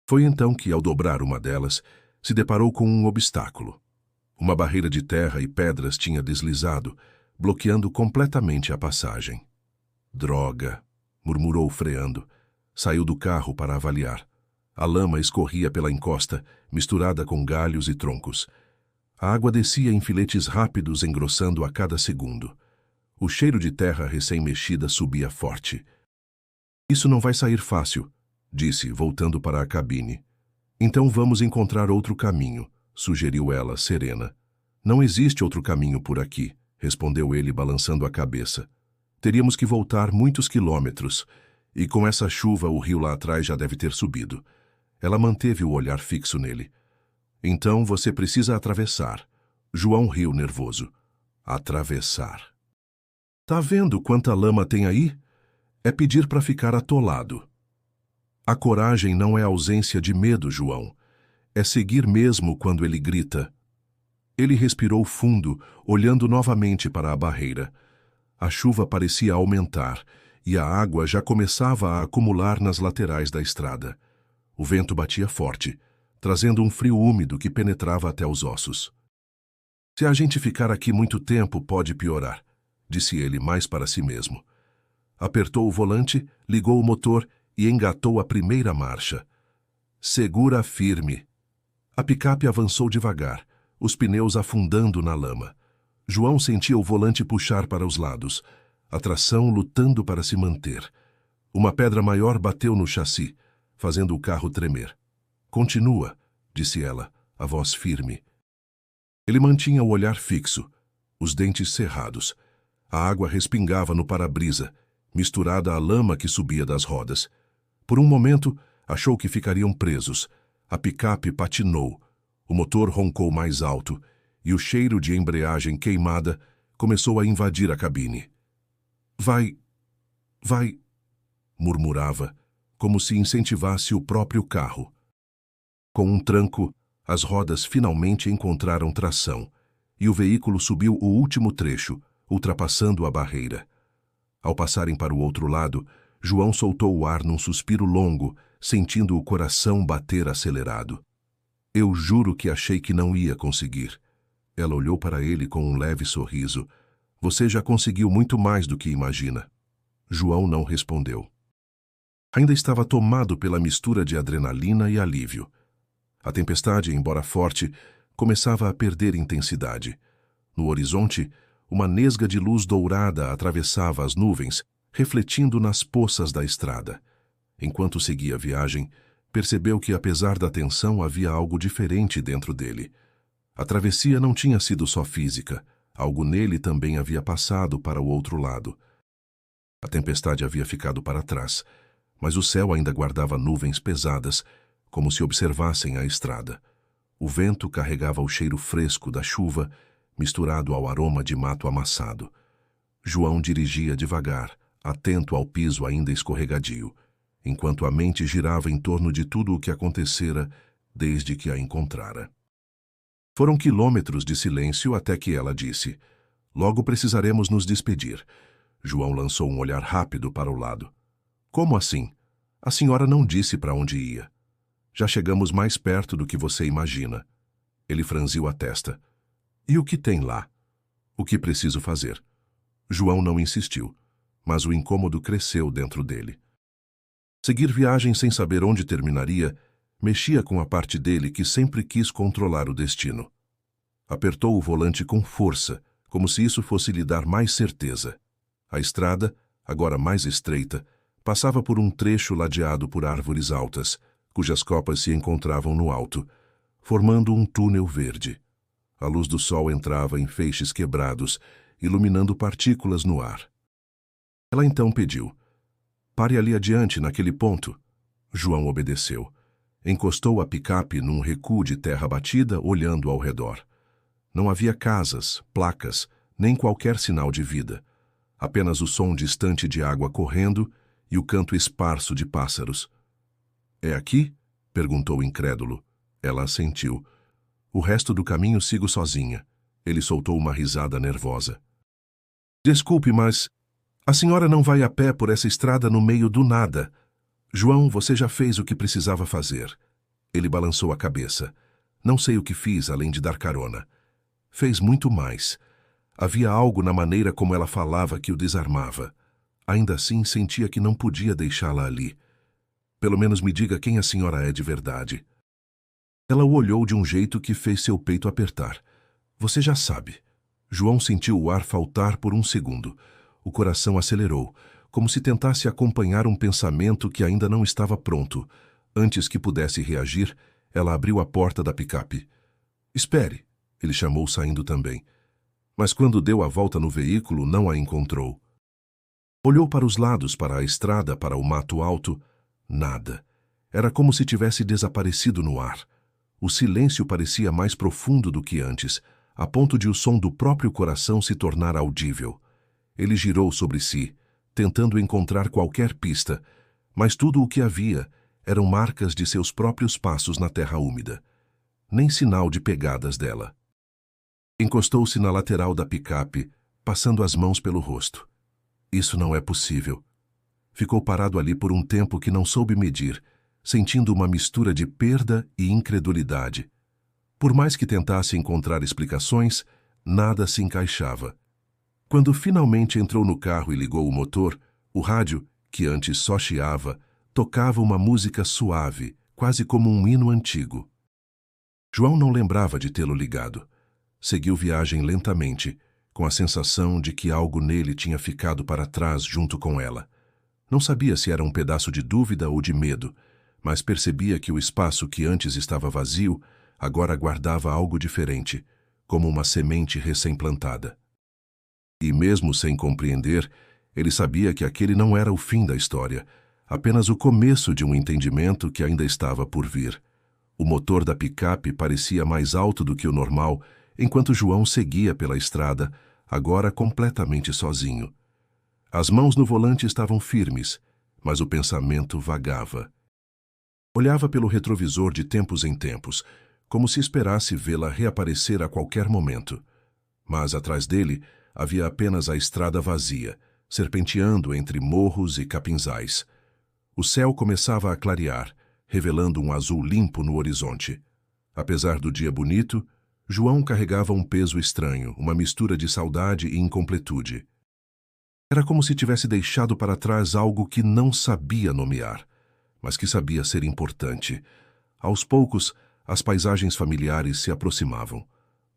Foi então que, ao dobrar uma delas, se deparou com um obstáculo. Uma barreira de terra e pedras tinha deslizado, bloqueando completamente a passagem. Droga! Murmurou freando. Saiu do carro para avaliar. A lama escorria pela encosta, misturada com galhos e troncos. A água descia em filetes rápidos, engrossando a cada segundo. O cheiro de terra recém-mexida subia forte. Isso não vai sair fácil, disse, voltando para a cabine. Então vamos encontrar outro caminho, sugeriu ela, serena. Não existe outro caminho por aqui, respondeu ele, balançando a cabeça. Teríamos que voltar muitos quilômetros, e com essa chuva o rio lá atrás já deve ter subido. Ela manteve o olhar fixo nele. Então você precisa atravessar. João riu nervoso. Atravessar. Tá vendo quanta lama tem aí? É pedir para ficar atolado. A coragem não é ausência de medo, João. É seguir mesmo quando ele grita. Ele respirou fundo, olhando novamente para a barreira. A chuva parecia aumentar e a água já começava a acumular nas laterais da estrada. O vento batia forte, trazendo um frio úmido que penetrava até os ossos. Se a gente ficar aqui muito tempo, pode piorar, disse ele mais para si mesmo. Apertou o volante, ligou o motor e engatou a primeira marcha. Segura firme. A picape avançou devagar, os pneus afundando na lama. João sentia o volante puxar para os lados, a tração lutando para se manter. Uma pedra maior bateu no chassi, fazendo o carro tremer. Continua, disse ela, a voz firme. Ele mantinha o olhar fixo, os dentes cerrados. A água respingava no para-brisa, misturada à lama que subia das rodas. Por um momento, achou que ficariam presos. A picape patinou, o motor roncou mais alto e o cheiro de embreagem queimada começou a invadir a cabine. Vai, murmurava, como se incentivasse o próprio carro. Com um tranco, as rodas finalmente encontraram tração e o veículo subiu o último trecho, ultrapassando a barreira. Ao passarem para o outro lado, João soltou o ar num suspiro longo, sentindo o coração bater acelerado. Eu juro que achei que não ia conseguir. Ela olhou para ele com um leve sorriso. Você já conseguiu muito mais do que imagina. João não respondeu. Ainda estava tomado pela mistura de adrenalina e alívio. A tempestade, embora forte, começava a perder intensidade. No horizonte, uma nesga de luz dourada atravessava as nuvens, refletindo nas poças da estrada. Enquanto seguia a viagem, percebeu que, apesar da tensão, havia algo diferente dentro dele. A travessia não tinha sido só física, algo nele também havia passado para o outro lado. A tempestade havia ficado para trás, mas o céu ainda guardava nuvens pesadas, como se observassem a estrada. O vento carregava o cheiro fresco da chuva, misturado ao aroma de mato amassado. João dirigia devagar, atento ao piso ainda escorregadio, enquanto a mente girava em torno de tudo o que acontecera desde que a encontrara. Foram quilômetros de silêncio até que ela disse: Logo precisaremos nos despedir. João lançou um olhar rápido para o lado. Como assim? A senhora não disse para onde ia. Já chegamos mais perto do que você imagina. Ele franziu a testa. E o que tem lá? O que preciso fazer? João não insistiu, mas o incômodo cresceu dentro dele. Seguir viagem sem saber onde terminaria mexia com a parte dele que sempre quis controlar o destino. Apertou o volante com força, como se isso fosse lhe dar mais certeza. A estrada, agora mais estreita, passava por um trecho ladeado por árvores altas, cujas copas se encontravam no alto, formando um túnel verde. A luz do sol entrava em feixes quebrados, iluminando partículas no ar. Ela então pediu: Pare ali adiante, naquele ponto. João obedeceu. Encostou a picape num recuo de terra batida, olhando ao redor. Não havia casas, placas, nem qualquer sinal de vida. Apenas o som distante de água correndo e o canto esparso de pássaros. É aqui? Perguntou incrédulo. Ela assentiu. O resto do caminho sigo sozinha. Ele soltou uma risada nervosa. Desculpe, mas a senhora não vai a pé por essa estrada no meio do nada. João, você já fez o que precisava fazer. Ele balançou a cabeça. Não sei o que fiz além de dar carona. Fez muito mais. Havia algo na maneira como ela falava que o desarmava. Ainda assim, sentia que não podia deixá-la ali. Pelo menos me diga quem a senhora é de verdade. Ela o olhou de um jeito que fez seu peito apertar. Você já sabe. João sentiu o ar faltar por um segundo. O coração acelerou, como se tentasse acompanhar um pensamento que ainda não estava pronto. Antes que pudesse reagir, ela abriu a porta da picape. Espere, ele chamou saindo também. Mas quando deu a volta no veículo, não a encontrou. Olhou para os lados, para a estrada, para o mato alto. Nada. Era como se tivesse desaparecido no ar. O silêncio parecia mais profundo do que antes, a ponto de o som do próprio coração se tornar audível. Ele girou sobre si, tentando encontrar qualquer pista, mas tudo o que havia eram marcas de seus próprios passos na terra úmida. Nem sinal de pegadas dela. Encostou-se na lateral da picape, passando as mãos pelo rosto. Isso não é possível. Ficou parado ali por um tempo que não soube medir, sentindo uma mistura de perda e incredulidade. Por mais que tentasse encontrar explicações, nada se encaixava. Quando finalmente entrou no carro e ligou o motor, o rádio, que antes só chiava, tocava uma música suave, quase como um hino antigo. João não lembrava de tê-lo ligado. Seguiu viagem lentamente, com a sensação de que algo nele tinha ficado para trás junto com ela. Não sabia se era um pedaço de dúvida ou de medo, mas percebia que o espaço que antes estava vazio agora guardava algo diferente, como uma semente recém-plantada. E mesmo sem compreender, ele sabia que aquele não era o fim da história, apenas o começo de um entendimento que ainda estava por vir. O motor da picape parecia mais alto do que o normal, enquanto João seguia pela estrada, agora completamente sozinho. As mãos no volante estavam firmes, mas o pensamento vagava. Olhava pelo retrovisor de tempos em tempos, como se esperasse vê-la reaparecer a qualquer momento. Mas atrás dele havia apenas a estrada vazia, serpenteando entre morros e capinzais. O céu começava a clarear, revelando um azul limpo no horizonte. Apesar do dia bonito, João carregava um peso estranho, uma mistura de saudade e incompletude. Era como se tivesse deixado para trás algo que não sabia nomear, mas que sabia ser importante. Aos poucos, as paisagens familiares se aproximavam.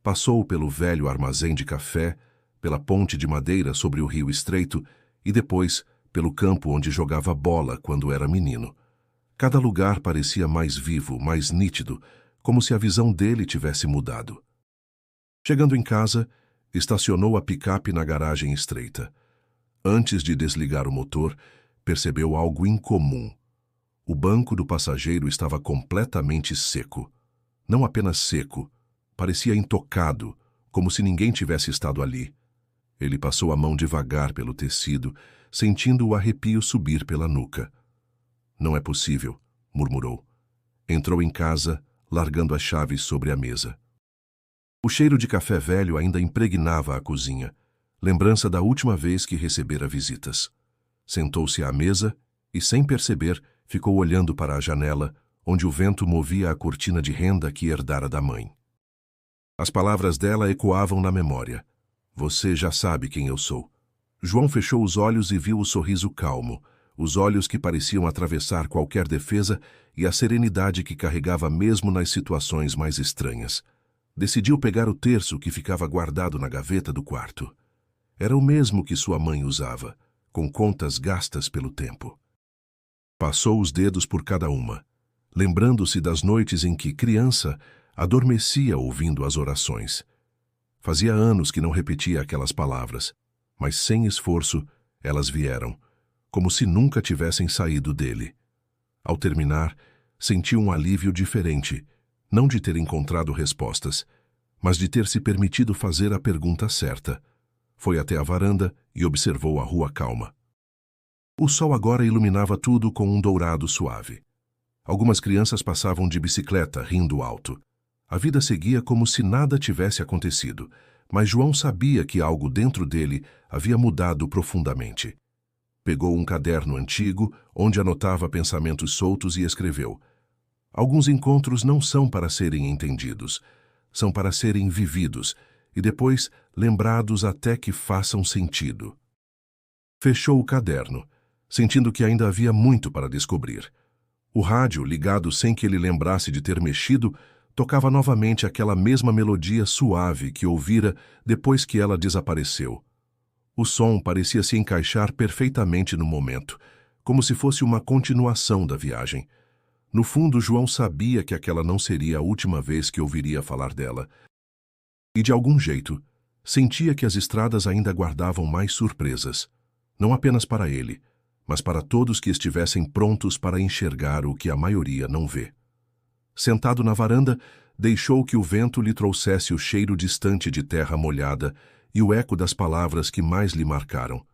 Passou pelo velho armazém de café, pela ponte de madeira sobre o rio estreito e depois pelo campo onde jogava bola quando era menino. Cada lugar parecia mais vivo, mais nítido, como se a visão dele tivesse mudado. Chegando em casa, estacionou a picape na garagem estreita. Antes de desligar o motor, percebeu algo incomum. O banco do passageiro estava completamente seco. Não apenas seco, parecia intocado, como se ninguém tivesse estado ali. Ele passou a mão devagar pelo tecido, sentindo o arrepio subir pela nuca. Não é possível, murmurou. Entrou em casa, largando as chaves sobre a mesa. O cheiro de café velho ainda impregnava a cozinha, lembrança da última vez que recebera visitas. Sentou-se à mesa e, sem perceber, ficou olhando para a janela, onde o vento movia a cortina de renda que herdara da mãe. As palavras dela ecoavam na memória. Você já sabe quem eu sou. João fechou os olhos e viu o sorriso calmo, os olhos que pareciam atravessar qualquer defesa e a serenidade que carregava mesmo nas situações mais estranhas. Decidiu pegar o terço que ficava guardado na gaveta do quarto. Era o mesmo que sua mãe usava, com contas gastas pelo tempo. Passou os dedos por cada uma, lembrando-se das noites em que, criança, adormecia ouvindo as orações. Fazia anos que não repetia aquelas palavras, mas sem esforço elas vieram, como se nunca tivessem saído dele. Ao terminar, sentiu um alívio diferente, não de ter encontrado respostas, mas de ter se permitido fazer a pergunta certa. Foi até a varanda e observou a rua calma. O sol agora iluminava tudo com um dourado suave. Algumas crianças passavam de bicicleta, rindo alto. A vida seguia como se nada tivesse acontecido, mas João sabia que algo dentro dele havia mudado profundamente. Pegou um caderno antigo, onde anotava pensamentos soltos e escreveu: alguns encontros não são para serem entendidos, são para serem vividos e depois lembrados até que façam sentido. Fechou o caderno, sentindo que ainda havia muito para descobrir. O rádio, ligado sem que ele lembrasse de ter mexido, tocava novamente aquela mesma melodia suave que ouvira depois que ela desapareceu. O som parecia se encaixar perfeitamente no momento, como se fosse uma continuação da viagem. No fundo, João sabia que aquela não seria a última vez que ouviria falar dela. E, de algum jeito, sentia que as estradas ainda guardavam mais surpresas, não apenas para ele, mas para todos que estivessem prontos para enxergar o que a maioria não vê. Sentado na varanda, deixou que o vento lhe trouxesse o cheiro distante de terra molhada e o eco das palavras que mais lhe marcaram.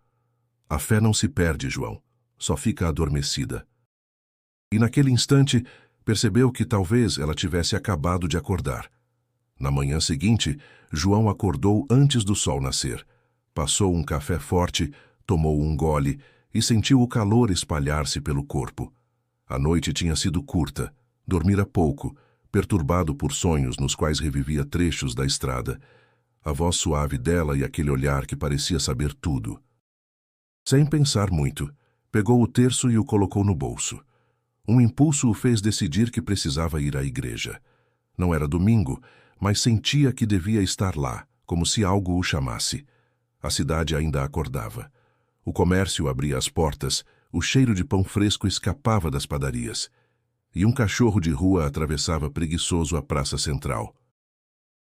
A fé não se perde, João, só fica adormecida. E naquele instante, percebeu que talvez ela tivesse acabado de acordar. Na manhã seguinte, João acordou antes do sol nascer. Passou um café forte, tomou um gole e sentiu o calor espalhar-se pelo corpo. A noite tinha sido curta, dormira pouco, perturbado por sonhos nos quais revivia trechos da estrada. A voz suave dela e aquele olhar que parecia saber tudo. Sem pensar muito, pegou o terço e o colocou no bolso. Um impulso o fez decidir que precisava ir à igreja. Não era domingo, mas sentia que devia estar lá, como se algo o chamasse. A cidade ainda acordava. O comércio abria as portas, o cheiro de pão fresco escapava das padarias. E um cachorro de rua atravessava preguiçoso a praça central.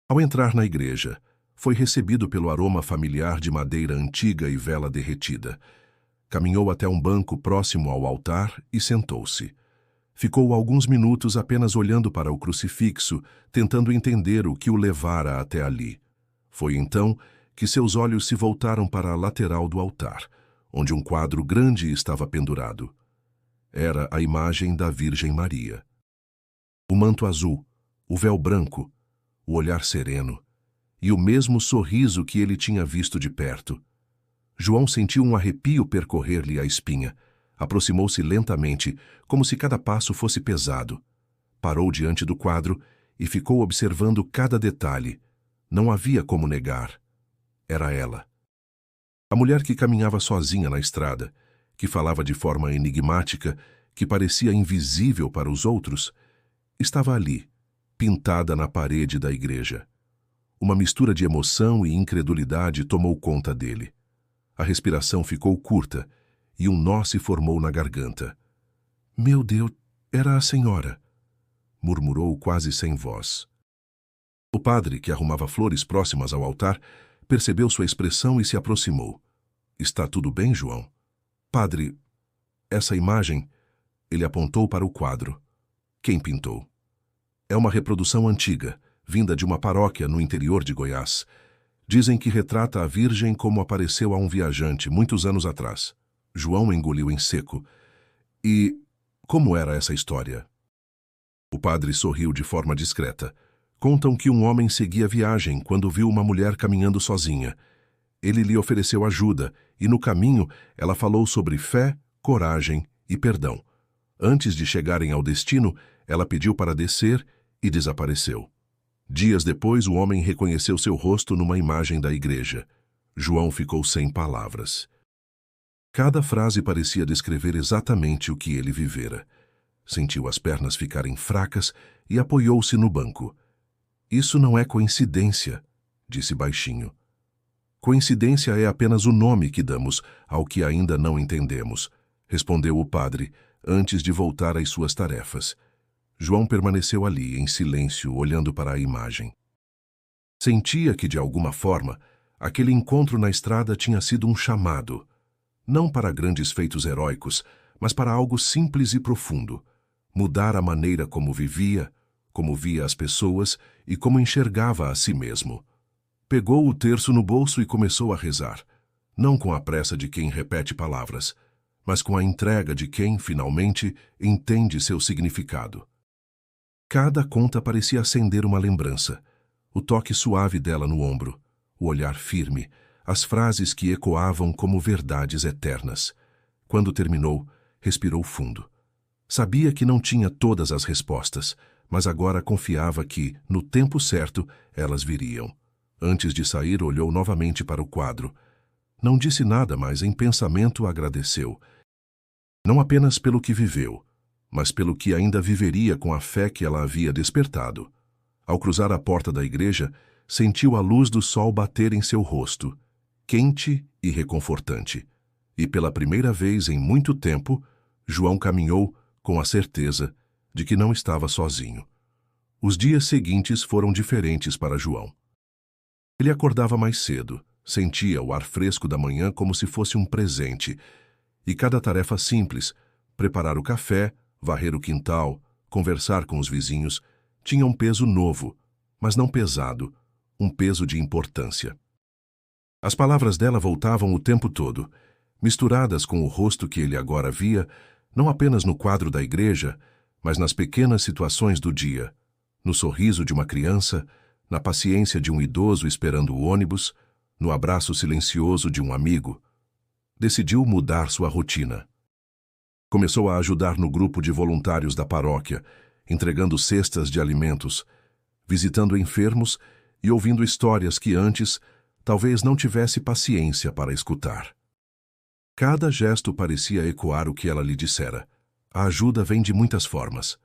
Ao entrar na igreja, foi recebido pelo aroma familiar de madeira antiga e vela derretida. Caminhou até um banco próximo ao altar e sentou-se. Ficou alguns minutos apenas olhando para o crucifixo, tentando entender o que o levara até ali. Foi então que seus olhos se voltaram para a lateral do altar, onde um quadro grande estava pendurado. Era a imagem da Virgem Maria. O manto azul, o véu branco, o olhar sereno e o mesmo sorriso que ele tinha visto de perto. João sentiu um arrepio percorrer-lhe a espinha. Aproximou-se lentamente, como se cada passo fosse pesado. Parou diante do quadro e ficou observando cada detalhe. Não havia como negar. Era ela. A mulher que caminhava sozinha na estrada, que falava de forma enigmática, que parecia invisível para os outros, estava ali, pintada na parede da igreja. Uma mistura de emoção e incredulidade tomou conta dele. A respiração ficou curta e um nó se formou na garganta. Meu Deus, era a senhora, murmurou quase sem voz. O padre, que arrumava flores próximas ao altar, percebeu sua expressão e se aproximou. Está tudo bem, João? Padre, essa imagem... Ele apontou para o quadro. Quem pintou? É uma reprodução antiga, vinda de uma paróquia no interior de Goiás. Dizem que retrata a Virgem como apareceu a um viajante muitos anos atrás. João engoliu em seco. E como era essa história? O padre sorriu de forma discreta. Contam que um homem seguia a viagem quando viu uma mulher caminhando sozinha. Ele lhe ofereceu ajuda e, no caminho, ela falou sobre fé, coragem e perdão. Antes de chegarem ao destino, ela pediu para descer e desapareceu. Dias depois, o homem reconheceu seu rosto numa imagem da igreja. João ficou sem palavras. Cada frase parecia descrever exatamente o que ele vivera. Sentiu as pernas ficarem fracas e apoiou-se no banco. Isso não é coincidência, disse baixinho. Coincidência é apenas o nome que damos ao que ainda não entendemos, respondeu o padre, antes de voltar às suas tarefas. João permaneceu ali, em silêncio, olhando para a imagem. Sentia que, de alguma forma, aquele encontro na estrada tinha sido um chamado, não para grandes feitos heróicos, mas para algo simples e profundo, mudar a maneira como vivia, como via as pessoas e como enxergava a si mesmo. Pegou o terço no bolso e começou a rezar, não com a pressa de quem repete palavras, mas com a entrega de quem, finalmente, entende seu significado. Cada conta parecia acender uma lembrança, o toque suave dela no ombro, o olhar firme, as frases que ecoavam como verdades eternas. Quando terminou, respirou fundo. Sabia que não tinha todas as respostas, mas agora confiava que, no tempo certo, elas viriam. Antes de sair, olhou novamente para o quadro. Não disse nada, mas em pensamento agradeceu. Não apenas pelo que viveu, mas pelo que ainda viveria com a fé que ela havia despertado. Ao cruzar a porta da igreja, sentiu a luz do sol bater em seu rosto, quente e reconfortante. E pela primeira vez em muito tempo, João caminhou com a certeza de que não estava sozinho. Os dias seguintes foram diferentes para João. Ele acordava mais cedo, sentia o ar fresco da manhã como se fosse um presente, e cada tarefa simples, preparar o café, varrer o quintal, conversar com os vizinhos, tinha um peso novo, mas não pesado, um peso de importância. As palavras dela voltavam o tempo todo, misturadas com o rosto que ele agora via, não apenas no quadro da igreja, mas nas pequenas situações do dia, no sorriso de uma criança, na paciência de um idoso esperando o ônibus, no abraço silencioso de um amigo. Decidiu mudar sua rotina. Começou a ajudar no grupo de voluntários da paróquia, entregando cestas de alimentos, visitando enfermos e ouvindo histórias que antes talvez não tivesse paciência para escutar. Cada gesto parecia ecoar o que ela lhe dissera. A ajuda vem de muitas formas.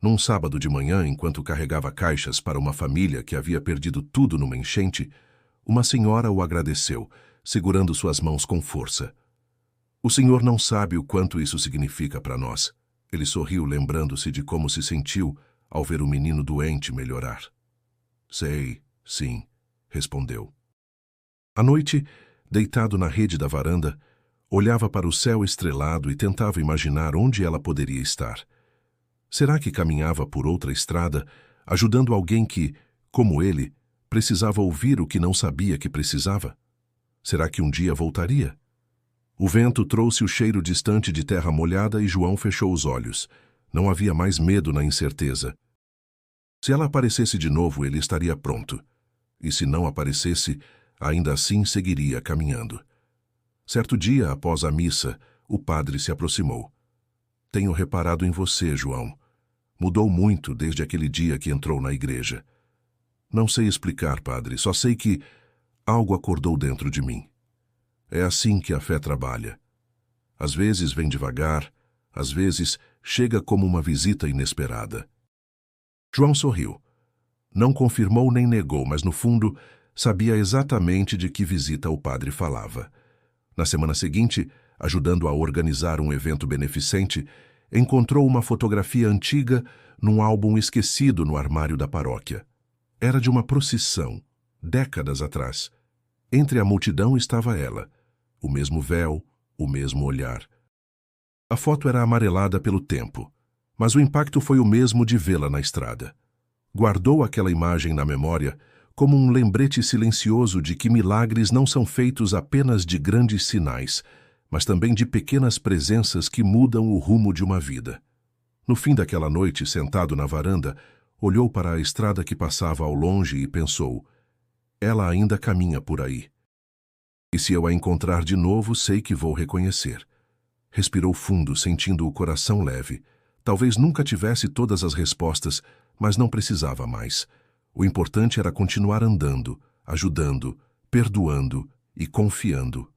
Num sábado de manhã, enquanto carregava caixas para uma família que havia perdido tudo numa enchente, uma senhora o agradeceu, segurando suas mãos com força. O senhor não sabe o quanto isso significa para nós. Ele sorriu, lembrando-se de como se sentiu ao ver o menino doente melhorar. Sei, sim, respondeu. À noite, deitado na rede da varanda, olhava para o céu estrelado e tentava imaginar onde ela poderia estar. Será que caminhava por outra estrada, ajudando alguém que, como ele, precisava ouvir o que não sabia que precisava? Será que um dia voltaria? O vento trouxe o cheiro distante de terra molhada e João fechou os olhos. Não havia mais medo na incerteza. Se ela aparecesse de novo, ele estaria pronto. E se não aparecesse, ainda assim seguiria caminhando. Certo dia, após a missa, o padre se aproximou. Tenho reparado em você, João. Mudou muito desde aquele dia que entrou na igreja. Não sei explicar, padre, só sei que algo acordou dentro de mim. É assim que a fé trabalha. Às vezes vem devagar, às vezes chega como uma visita inesperada. João sorriu. Não confirmou nem negou, mas no fundo sabia exatamente de que visita o padre falava. Na semana seguinte, ajudando a organizar um evento beneficente, encontrou uma fotografia antiga num álbum esquecido no armário da paróquia. Era de uma procissão, décadas atrás. Entre a multidão estava ela, o mesmo véu, o mesmo olhar. A foto era amarelada pelo tempo, mas o impacto foi o mesmo de vê-la na estrada. Guardou aquela imagem na memória como um lembrete silencioso de que milagres não são feitos apenas de grandes sinais, mas também de pequenas presenças que mudam o rumo de uma vida. No fim daquela noite, sentado na varanda, olhou para a estrada que passava ao longe e pensou: ela ainda caminha por aí. E se eu a encontrar de novo, sei que vou reconhecer. Respirou fundo, sentindo o coração leve. Talvez nunca tivesse todas as respostas, mas não precisava mais. O importante era continuar andando, ajudando, perdoando e confiando.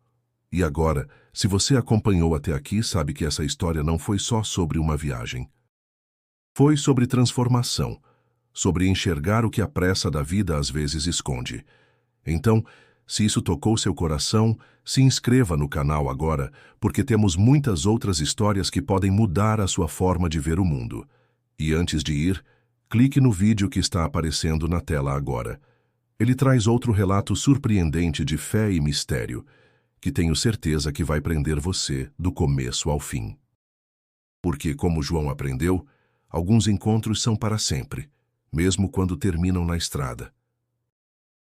E agora, se você acompanhou até aqui, sabe que essa história não foi só sobre uma viagem. Foi sobre transformação, sobre enxergar o que a pressa da vida às vezes esconde. Então, se isso tocou seu coração, se inscreva no canal agora, porque temos muitas outras histórias que podem mudar a sua forma de ver o mundo. E antes de ir, clique no vídeo que está aparecendo na tela agora. Ele traz outro relato surpreendente de fé e mistério, que tenho certeza que vai prender você do começo ao fim. Porque, como João aprendeu, alguns encontros são para sempre, mesmo quando terminam na estrada.